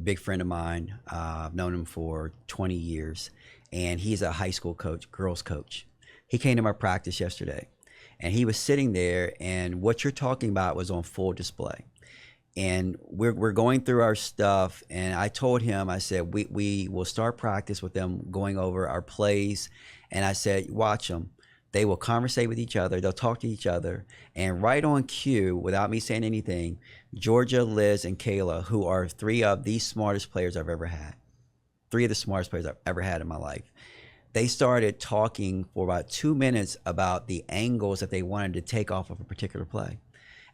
[SPEAKER 2] big friend of mine. I've known him for 20 years, and he's a high school coach, girls coach. He came to my practice yesterday, and he was sitting there, and what you're talking about was on full display. And we're going through our stuff, and I told him, I said, we will start practice with them going over our plays, and I said, watch them. They will conversate with each other. They'll talk to each other. And right on cue, without me saying anything, Georgia, Liz, and Kayla, who are 3 of the smartest players I've ever had, 3 of the smartest players I've ever had in my life, they started talking for about 2 minutes about the angles that they wanted to take off of a particular play.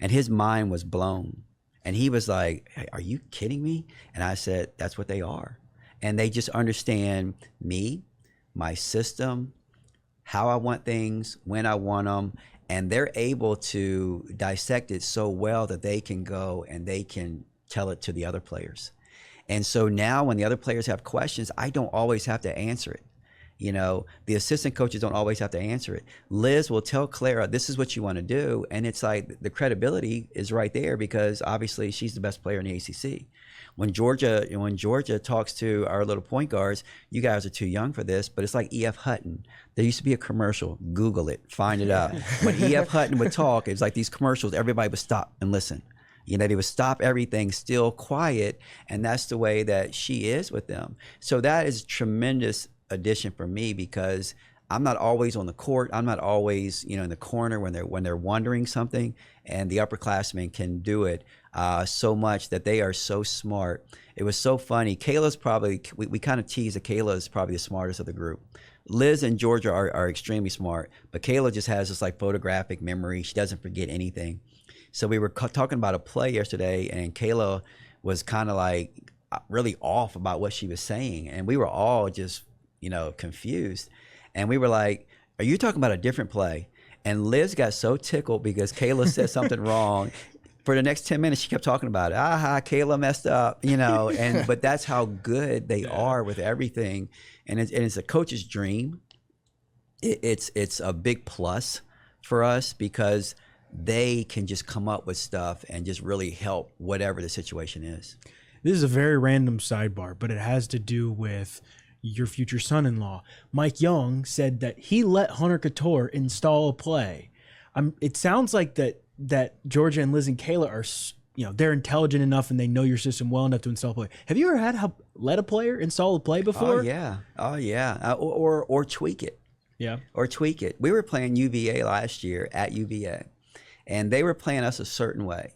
[SPEAKER 2] And his mind was blown. And he was like, hey, are you kidding me? And I said, that's what they are. And they just understand me, my system, how I want things, when I want them, and they're able to dissect it so well that they can go and they can tell it to the other players. And so now when the other players have questions, I don't always have to answer it. The assistant coaches don't always have to answer it. Liz will tell Clara, this is what you want to do. And it's like the credibility is right there because obviously she's the best player in the ACC. When Georgia talks to our little point guards, you guys are too young for this, but it's like E.F. Hutton. There used to be a commercial. Google it, find it out. When E.F. Hutton would talk, it's like these commercials, everybody would stop and listen. They would stop everything, still quiet, and that's the way that she is with them. So that is a tremendous addition for me because I'm not always on the court. I'm not always, in the corner when they're wondering something, and the upperclassmen can do it so much that they are so smart. It was so funny. Kayla's probably, we kind of tease that Kayla is probably the smartest of the group. Liz and Georgia are extremely smart, but Kayla just has this like photographic memory. She doesn't forget anything. So we were talking about a play yesterday, and Kayla was kind of like really off about what she was saying, and we were all just confused. And we were like, are you talking about a different play? And Liz got so tickled because Kayla said something wrong. For the next 10 minutes, she kept talking about it. Kayla messed up, but that's how good they are with everything. And it's a coach's dream. It's a big plus for us because they can just come up with stuff and just really help whatever the situation is.
[SPEAKER 3] This is a very random sidebar, but it has to do with your future son-in-law. Mike Young said that he let Hunter Couture install a play. It sounds like that Georgia and Liz and Kayla are, they're intelligent enough and they know your system well enough to install a play. Have you ever let a player install a play before?
[SPEAKER 2] Oh yeah. Or tweak it.
[SPEAKER 3] Yeah.
[SPEAKER 2] Or tweak it. We were playing UVA last year at UVA, and they were playing us a certain way.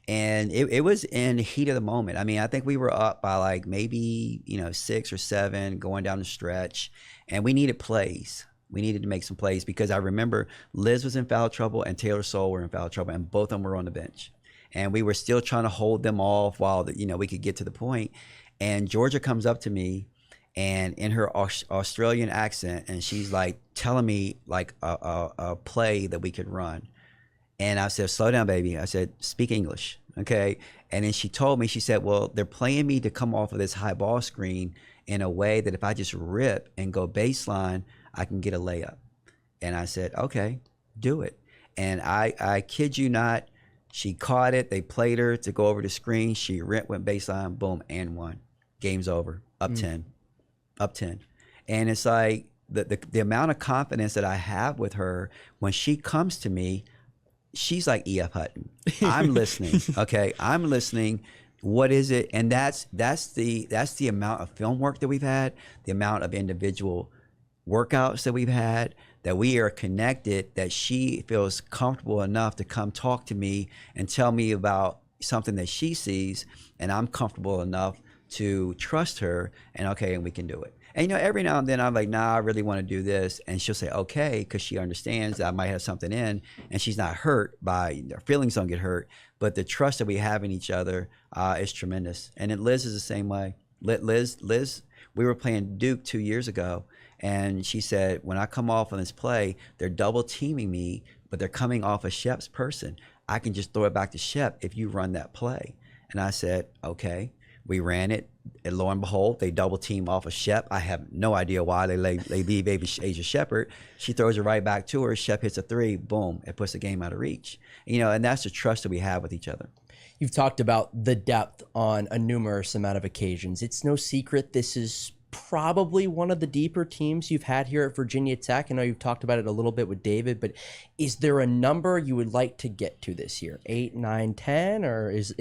[SPEAKER 2] And it was in the heat of the moment. I mean, I think we were up by like maybe, 6 or 7 going down the stretch, and we needed plays. We needed to make some plays because I remember Liz was in foul trouble and Taylor Soule were in foul trouble, and both of them were on the bench. And we were still trying to hold them off while, we could get to the point. And Georgia comes up to me and in her Australian accent, and she's like telling me like a play that we could run. And I said, slow down, baby. I said, speak English, okay? And then she told me, she said, well, they're playing me to come off of this high ball screen in a way that if I just rip and go baseline, I can get a layup. And I said, okay, do it. And I kid you not, she caught it. They played her to go over the screen. She went baseline, boom, and won. Game's over, up 10. And it's like the amount of confidence that I have with her when she comes to me, she's like E.F. Hutton. I'm listening. Okay, I'm listening. What is it? And that's the amount of film work that we've had, the amount of individual workouts that we've had, that we are connected, that she feels comfortable enough to come talk to me and tell me about something that she sees, and I'm comfortable enough to trust her, and we can do it. And every now and then I'm like, nah, I really want to do this, and she'll say okay, because she understands that I might have something in, and she's not hurt by, her feelings don't get hurt, but the trust that we have in each other is tremendous. And then Liz is the same way. Liz, we were playing Duke 2 years ago, and she said, when I come off on this play, they're double teaming me, but they're coming off of Shep's person. I can just throw it back to Shep if you run that play. And I said, okay. We ran it, and lo and behold, they double team off of Shep. I have no idea why they leave Asia Shepherd. She throws it right back to her. Shep hits a 3, boom, it puts the game out of reach. And that's the trust that we have with each other.
[SPEAKER 1] You've talked about the depth on a numerous amount of occasions. It's no secret this is probably one of the deeper teams you've had here at Virginia Tech. I know you've talked about it a little bit with David, but is there a number you would like to get to this year? 8, 9, 10, or is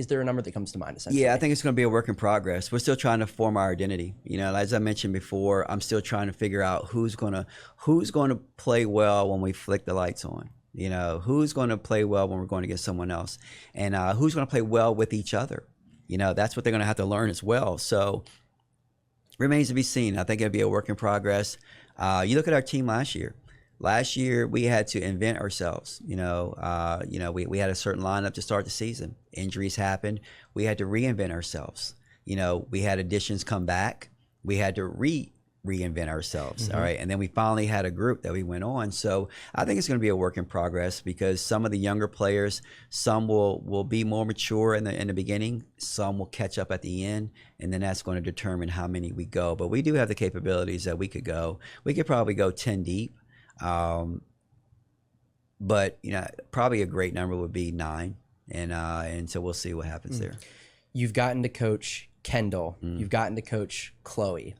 [SPEAKER 1] there a number that comes to mind essentially?
[SPEAKER 2] Yeah, I think it's going to be a work in progress. We're still trying to form our identity. As I mentioned before, I'm still trying to figure out who's going to play well when we flick the lights on. Who's going to play well when we're going against someone else, and who's going to play well with each other. That's what they're going to have to learn as well. So remains to be seen. I think it'll be a work in progress. You look at our team last year. Last year, we had to invent ourselves. We had a certain lineup to start the season. Injuries happened. We had to reinvent ourselves. We had additions come back. We had to reinvent ourselves. Mm-hmm. All right. And then we finally had a group that we went on. So I think it's going to be a work in progress because some of the younger players, some will be more mature in the beginning, some will catch up at the end, and then that's going to determine how many we go. But we do have the capabilities that we could probably go 10 deep. But probably a great number would be 9. And so we'll see what happens there.
[SPEAKER 1] You've gotten to coach Kendall. You've gotten to coach Chloe.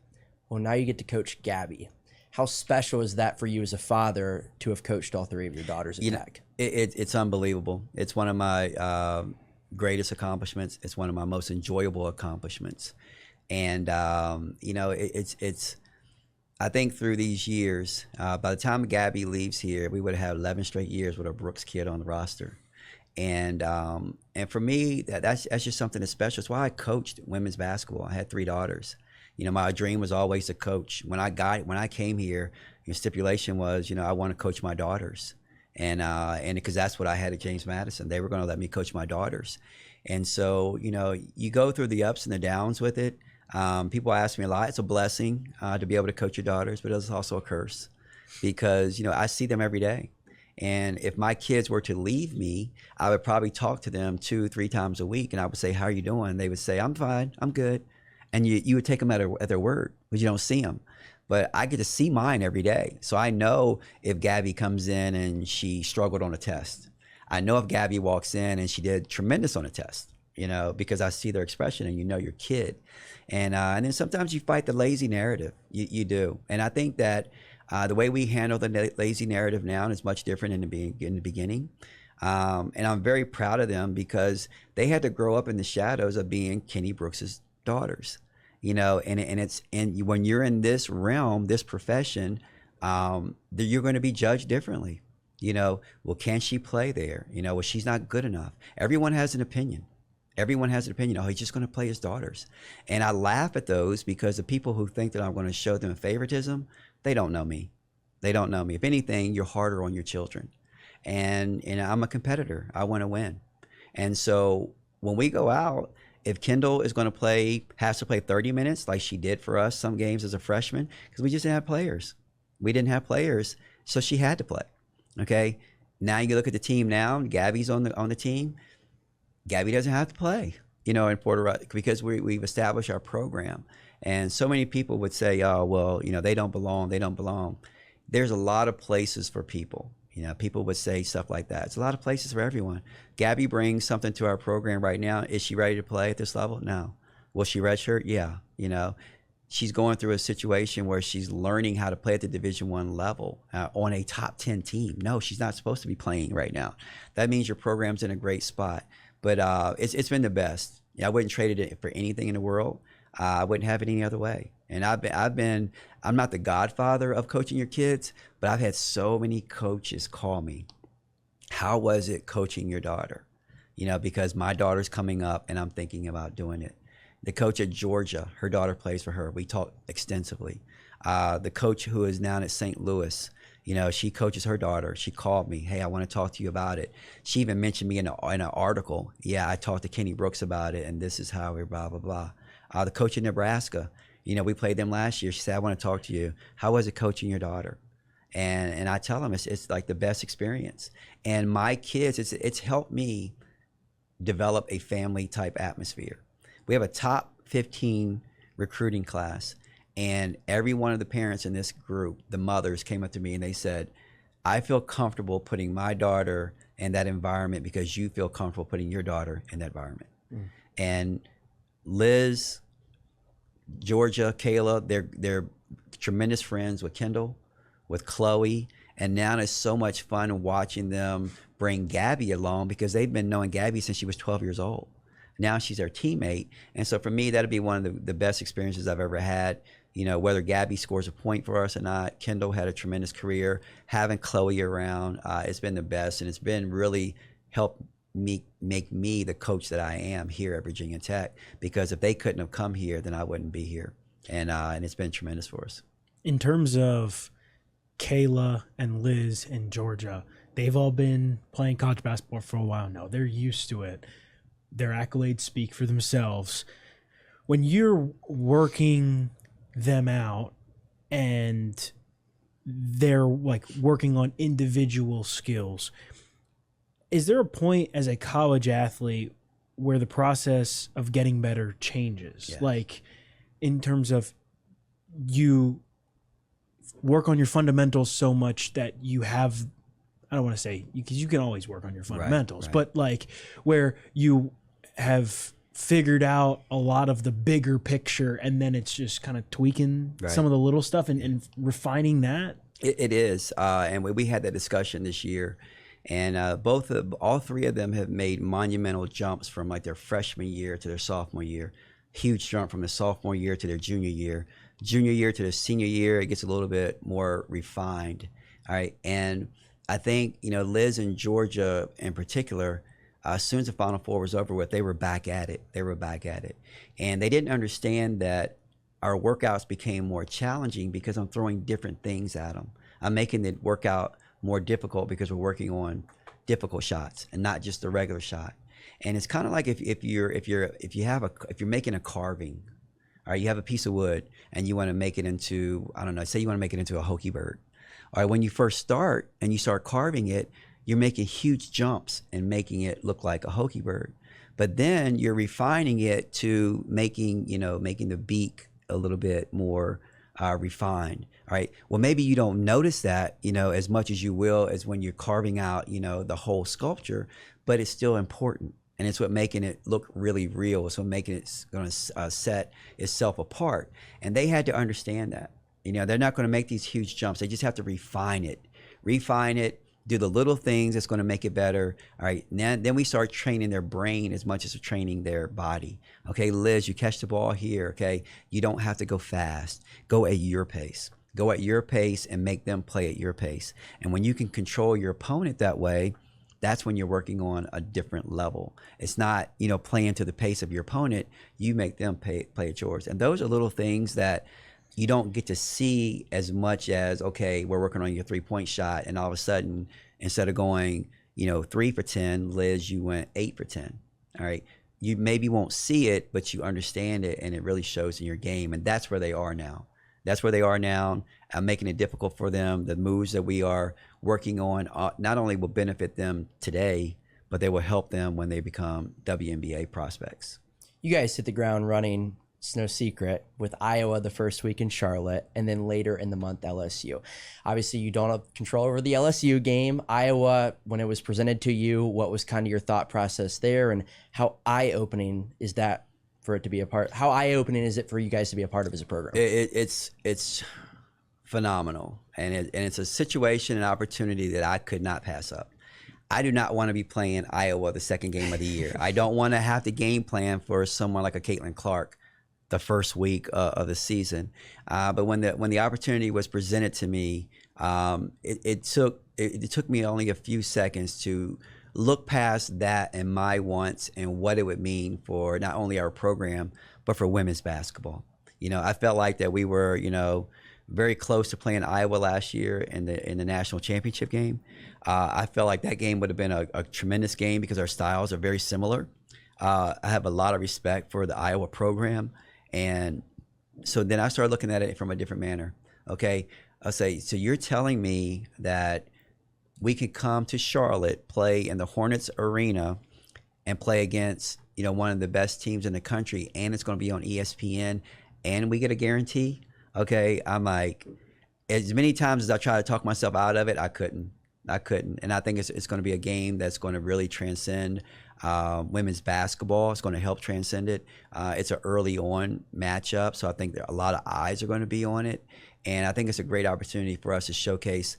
[SPEAKER 1] Well, now you get to coach Gabby. How special is that for you as a father to have coached all 3 of your daughters at Tech?
[SPEAKER 2] It's unbelievable. It's one of my greatest accomplishments. It's one of my most enjoyable accomplishments. And, it's I think through these years, by the time Gabby leaves here, we would have 11 straight years with a Brooks kid on the roster. And for me, that's just something that's special. It's why I coached women's basketball. I had 3 daughters. My dream was always to coach. When I came here, the stipulation was, I want to coach my daughters, and because that's what I had at James Madison. They were going to let me coach my daughters, and so you go through the ups and the downs with it. People ask me a lot. It's a blessing to be able to coach your daughters, but it's also a curse because I see them every day. And if my kids were to leave me, I would probably talk to them 2-3 times a week, and I would say, "How are you doing?" They would say, "I'm fine. I'm good." And you would take them at their word, because you don't see them. But I get to see mine every day. So I know if Gabby comes in and she struggled on a test. I know if Gabby walks in and she did tremendous on a test. because I see their expression and your kid. And then sometimes you fight the lazy narrative. You do. And I think that the way we handle the lazy narrative now is much different in the beginning. And I'm very proud of them because they had to grow up in the shadows of being Kenny Brooks's daughters, and when you're in this realm, this profession, you're going to be judged differently. Well, can she play there? Well, she's not good enough. Everyone has an opinion. Oh, he's just going to play his daughters. And I laugh at those because the people who think that I'm going to show them favoritism, they don't know me. If anything, you're harder on your children. And I'm a competitor. I want to win. And so when we go out, if Kendall is going to has to play 30 minutes like she did for us some games as a freshman, because we just didn't have players. So she had to play. Okay. Now you look at the team now, Gabby's on the team. Gabby doesn't have to play, in Puerto Rico because we've established our program. And so many people would say, oh, well, they don't belong. There's a lot of places for people. People would say stuff like that. It's a lot of places for everyone. Gabby brings something to our program right now. Is she ready to play at this level? No. Will she redshirt? Yeah. She's going through a situation where she's learning how to play at the Division I level on a top 10 team. No, she's not supposed to be playing right now. That means your program's in a great spot. But it's been the best. I wouldn't trade it for anything in the world. I wouldn't have it any other way. And I'm not the godfather of coaching your kids, but I've had so many coaches call me. How was it coaching your daughter? Because my daughter's coming up and I'm thinking about doing it. The coach at Georgia, her daughter plays for her. We talk extensively. The coach who is now at St. Louis, she coaches her daughter. She called me. Hey, I want to talk to you about it. She even mentioned me in an article. Yeah, I talked to Kenny Brooks about it, and this is how we're blah, blah, blah. The coach in Nebraska, we played them last year. She said, I want to talk to you. How was it coaching your daughter? And I tell them it's like the best experience. And my kids, it's helped me develop a family type atmosphere. We have a top 15 recruiting class, and every one of the parents in this group, the mothers, came up to me and they said, I feel comfortable putting my daughter in that environment because you feel comfortable putting your daughter in that environment. And Liz, Georgia, Kayla, they're tremendous friends with Kendall, with Chloe, and now it's so much fun watching them bring Gabby along because they've been knowing Gabby since she was 12 years old. Now she's their teammate. And so for me, that'll be one of the best experiences I've ever had. Whether Gabby scores a point for us or not, Kendall had a tremendous career. Having Chloe around, it's been the best, and it's been really helped me make me the coach that I am here at Virginia Tech, because if they couldn't have come here, then I wouldn't be here. And it's been tremendous for us.
[SPEAKER 3] In terms of Kayla and Liz and Georgia, they've all been playing college basketball for a while now. They're used to it. Their accolades speak for themselves. When you're working them out and they're like working on individual skills, is there a point as a college athlete where the process of getting better changes?
[SPEAKER 2] Yeah.
[SPEAKER 3] Like in terms of you work on your fundamentals so much that you have, I don't want to say, because you can always work on your fundamentals,
[SPEAKER 2] right.
[SPEAKER 3] But like where you have figured out a lot of the bigger picture and then it's just kind of tweaking some of the little stuff and refining that.
[SPEAKER 2] It is. And we had that discussion this year. And all three of them have made monumental jumps from like their freshman year to their sophomore year. Huge jump from the sophomore year to their junior year. Junior year to their senior year, it gets a little bit more refined. All right. And I think, Liz and Georgia in particular, as soon as the Final Four was over with, they were back at it. And they didn't understand that our workouts became more challenging because I'm throwing different things at them. I'm making the workout more difficult because we're working on difficult shots and not just the regular shot. And it's kind of like if you're making a carving, all right, you have a piece of wood and you want to make it into, I don't know, say you want to make it into a hokey bird. All right, when you first start and you start carving it, you're making huge jumps and making it look like a hokey bird. But then you're refining it to making the beak a little bit more refined. All right. Well, maybe you don't notice that, as much as you will as when you're carving out, the whole sculpture, but it's still important. and it's what making it look really real. It's what making it going to set itself apart. And they had to understand that. You know, they're not going to make these huge jumps. They just have to refine it, do the little things that's going to make it better. All right, then we start training their brain as much as we're training their body. Okay, Liz, you catch the ball here, okay? You don't have to go fast. Go at your pace. Go at your pace and make them play at your pace. And when you can control your opponent that way, that's when you're working on a different level. It's not, you know, playing to the pace of your opponent. You make them play at yours. And those are little things that you don't get to see as much as, okay, we're working on your 3-point shot, and all of a sudden, instead of going, you know, 3 for 10, Liz, you went 8 for 10. All right. You maybe won't see it, but you understand it, and it really shows in your game. And that's where they are now. I'm making it difficult for them. The moves that we are working on not only will benefit them today, but they will help them when they become WNBA prospects.
[SPEAKER 1] You guys hit the ground running. It's no secret, with Iowa the first week in Charlotte, and then later in the month LSU. Obviously, you don't have control over the LSU game. Iowa, when it was presented to you, what was kind of your thought process there, and how eye-opening is that for it to be a part? How eye-opening is it for you guys to be a part of as a program?
[SPEAKER 2] It's phenomenal, and it's a situation and opportunity that I could not pass up. I do not want to be playing Iowa the second game of the year. I don't want to have to game plan for someone like a Caitlin Clark the first week of the season. But when the opportunity was presented to me, it took me only a few seconds to look past that and my wants and what it would mean for not only our program, but for women's basketball. You know, I felt like that we were, you know, very close to playing Iowa last year in the national championship game. I felt like that game would have been a tremendous game because our styles are very similar. I have a lot of respect for the Iowa program. And so then I started looking at it from a different manner. Okay, I'll say, so you're telling me that we could come to Charlotte, play in the Hornets arena, and play against, you know, one of the best teams in the country, and it's going to be on ESPN, and we get a guarantee? Okay, I'm like, as many times as I try to talk myself out of it, I couldn't. And I think it's going to be a game that's going to really transcend women's basketball. It's going to help transcend it. It's an early on matchup, so I think that a lot of eyes are going to be on it. And I think it's a great opportunity for us to showcase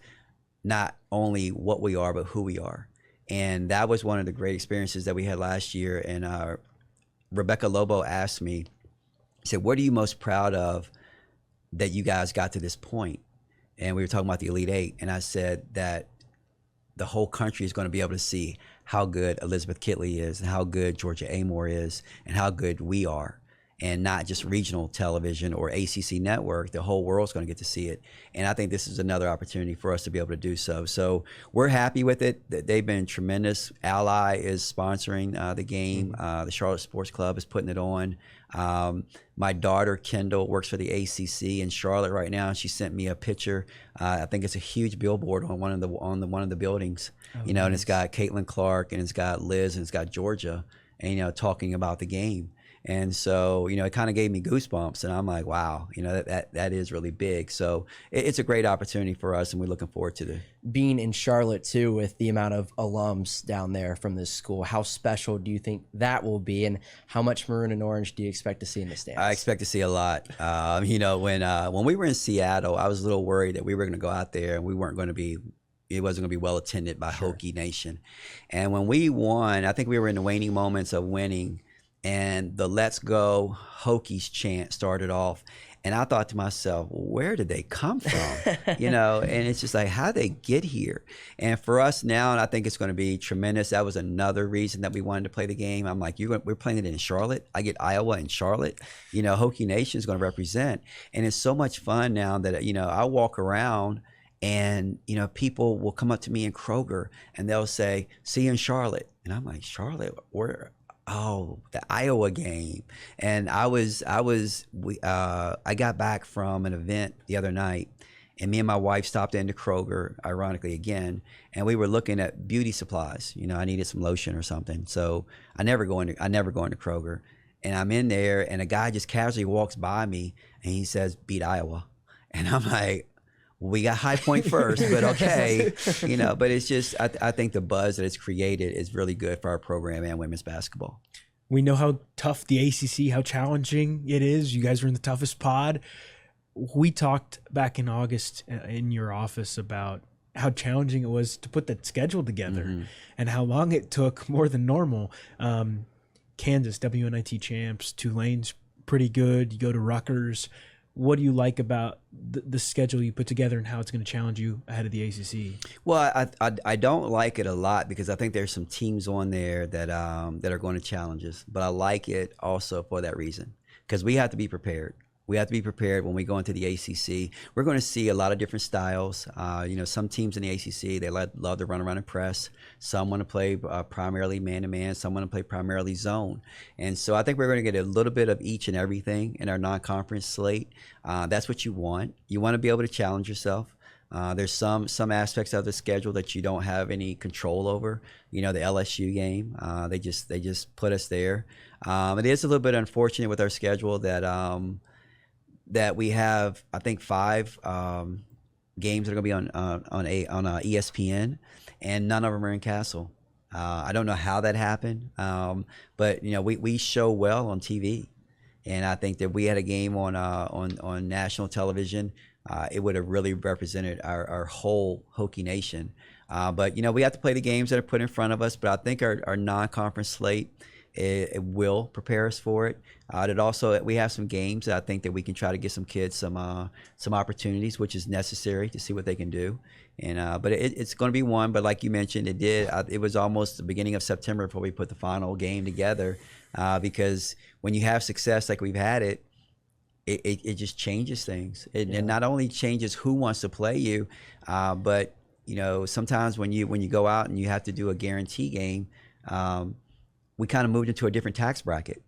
[SPEAKER 2] not only what we are, but who we are. And that was one of the great experiences that we had last year. And Rebecca Lobo asked me, he said, what are you most proud of that you guys got to this point? And we were talking about the Elite Eight. And I said that the whole country is going to be able to see how good Elizabeth Kitley is, and how good Georgia Amore is, and how good we are. And not just regional television or ACC network, the whole world's going to get to see it. And I think this is another opportunity for us to be able to do so. So we're happy with it. They've been tremendous. Ally is sponsoring the game. The Charlotte Sports Club is putting it on. My daughter, Kendall, works for the ACC in Charlotte right now. And she sent me a picture. I think it's a huge billboard on one of the buildings, you know, nice. And it's got Caitlin Clark, and it's got Liz, and it's got Georgia, and, you know, talking about the game. And so, you know, it kind of gave me goosebumps, and I'm like, wow, you know, that is really big. So it's a great opportunity for us, and we're looking forward to
[SPEAKER 1] being in Charlotte too, with the amount of alums down there from this school. How special do you think that will be, and how much maroon and orange do you expect to see in the stands?
[SPEAKER 2] I expect to see a lot. You know, when we were in Seattle, I was a little worried that we were going to go out there and it wasn't going to be well attended by Hokie Nation. And when we won, I think we were in the waning moments of winning, and the "Let's Go Hokies" chant started off. And I thought to myself, where did they come from? You know, and it's just like, how did they get here? And for us now, and I think it's going to be tremendous. That was another reason that we wanted to play the game. I'm like, we're playing it in Charlotte. I get Iowa in Charlotte. You know, Hokie Nation is going to represent. And it's so much fun now that, you know, I walk around and, you know, people will come up to me in Kroger and they'll say, see you in Charlotte. And I'm like, Charlotte? Where? Oh, the Iowa game. And I got back from an event the other night, and me and my wife stopped into Kroger, ironically again, and we were looking at beauty supplies. You know, I needed some lotion or something. So I never go into Kroger. And I'm in there, and a guy just casually walks by me, and he says, beat Iowa. And I'm like, we got High Point first, but okay, but it's just, I think the buzz that it's created is really good for our program and women's basketball.
[SPEAKER 3] We know how tough the ACC, how challenging it is. You guys are in the toughest pod. We talked back in August in your office about how challenging it was to put that schedule together and how long it took, more than normal. Kansas, WNIT champs, Tulane's pretty good. You go to Rutgers. What do you like about the schedule you put together and how it's going to challenge you ahead of the ACC?
[SPEAKER 2] Well, I don't like it a lot because I think there's some teams on there that are going to challenge us. But I like it also for that reason, because we have to be prepared. We have to be prepared when we go into the ACC. We're going to see a lot of different styles. Some teams in the ACC, they love to run around and press. Some want to play primarily man-to-man. Some want to play primarily zone. And so I think we're going to get a little bit of each and everything in our non-conference slate. That's what you want. You want to be able to challenge yourself. There's some aspects of the schedule that you don't have any control over. The LSU game, they just put us there. It is a little bit unfortunate with our schedule that we have, I think, 5 games that are going to be on ESPN, and none of them are in Castle. I don't know how that happened, but we show well on TV, and I think that we had a game on national television. It would have really represented our whole Hokie Nation. But we have to play the games that are put in front of us. But I think our non-conference slate, it will prepare us for it. We have some games that I think that we can try to get some kids some opportunities, which is necessary to see what they can do. And but it's going to be one. But like you mentioned, it was almost the beginning of September before we put the final game together, because when you have success like we've had it just changes things. It not only changes who wants to play you, but sometimes when you go out and you have to do a guarantee game. We kind of moved into a different tax bracket.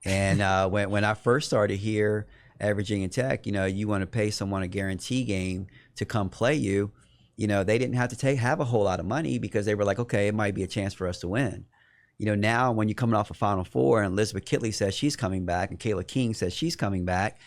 [SPEAKER 2] And when I first started here at Virginia Tech, you want to pay someone a guarantee game to come play you. They didn't have to have a whole lot of money because they were like, okay, it might be a chance for us to win. Now when you're coming off a Final Four and Elizabeth Kitley says she's coming back and Kayla King says she's coming back,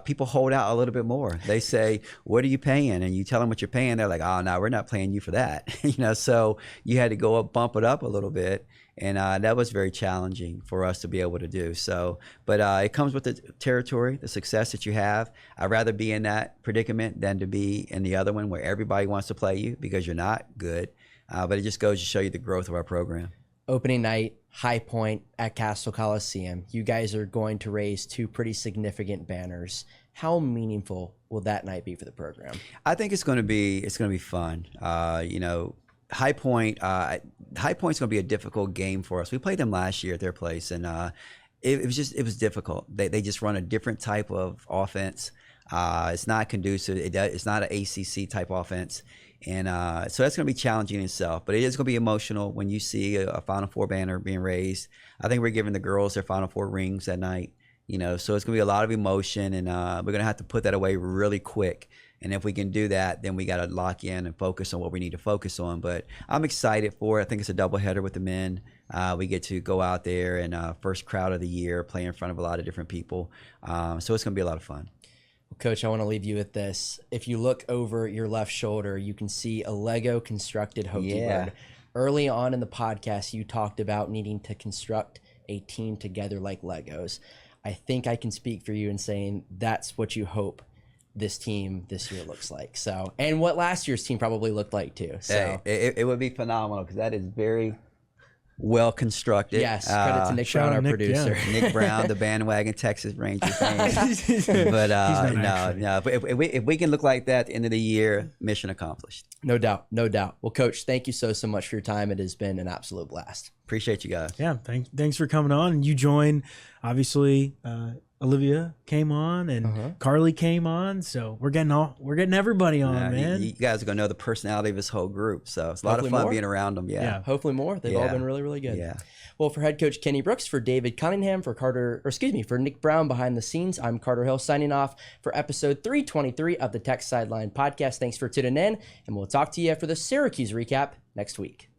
[SPEAKER 2] people hold out a little bit more. They say, what are you paying? And you tell them what you're paying. They're like, oh, no, we're not paying you for that. So you had to go up, bump it up a little bit. And that was very challenging for us to be able to do. So, but it comes with the territory, the success that you have. I'd rather be in that predicament than to be in the other one where everybody wants to play you because you're not good. But it just goes to show you the growth of our program.
[SPEAKER 1] Opening night, High Point at Castle Coliseum. You guys are going to raise 2 pretty significant banners. How meaningful will that night be for the program? I
[SPEAKER 2] think it's going to be fun. High Point's going to be a difficult game for us. We played them last year at their place, and it was difficult. They just run a different type of offense. It's not conducive. It's not an ACC type offense. And so that's going to be challenging in itself, but it is going to be emotional when you see a Final Four banner being raised. I think we're giving the girls their Final Four rings that night, so it's going to be a lot of emotion, and we're going to have to put that away really quick. And if we can do that, then we got to lock in and focus on what we need to focus on. But I'm excited for it. I think it's a doubleheader with the men. We get to go out there and first crowd of the year, play in front of a lot of different people. So it's going to be a lot of fun.
[SPEAKER 1] Coach, I want to leave you with this. If you look over your left shoulder, you can see a Lego constructed Hokie bird. Early on in the podcast, you talked about needing to construct a team together like Legos. I think I can speak for you in saying that's what you hope this team this year looks like. So, and what last year's team probably looked like too. So
[SPEAKER 2] it would be phenomenal because that is very well constructed.
[SPEAKER 1] Yes, credit to Nick Brown, our producer.
[SPEAKER 2] Yeah. Nick Brown, the bandwagon Texas Rangers fan. But no. But if we can look like that at the end of the year, mission accomplished.
[SPEAKER 1] No doubt. Well, Coach, thank you so much for your time. It has been an absolute blast.
[SPEAKER 2] Appreciate you guys.
[SPEAKER 3] Yeah, thanks for coming on. You joined, obviously. Olivia came on and Carly came on, so we're getting everybody on, man.
[SPEAKER 2] You guys are gonna know the personality of this whole group, so it's a lot of fun being around them. Yeah,
[SPEAKER 1] hopefully more. They've all been really, really good.
[SPEAKER 2] Yeah.
[SPEAKER 1] Well, for head coach Kenny Brooks, for David Cunningham, for Nick Brown behind the scenes, I'm Carter Hill signing off for episode 323 of the Tech Sideline Podcast. Thanks for tuning in, and we'll talk to you for the Syracuse recap next week.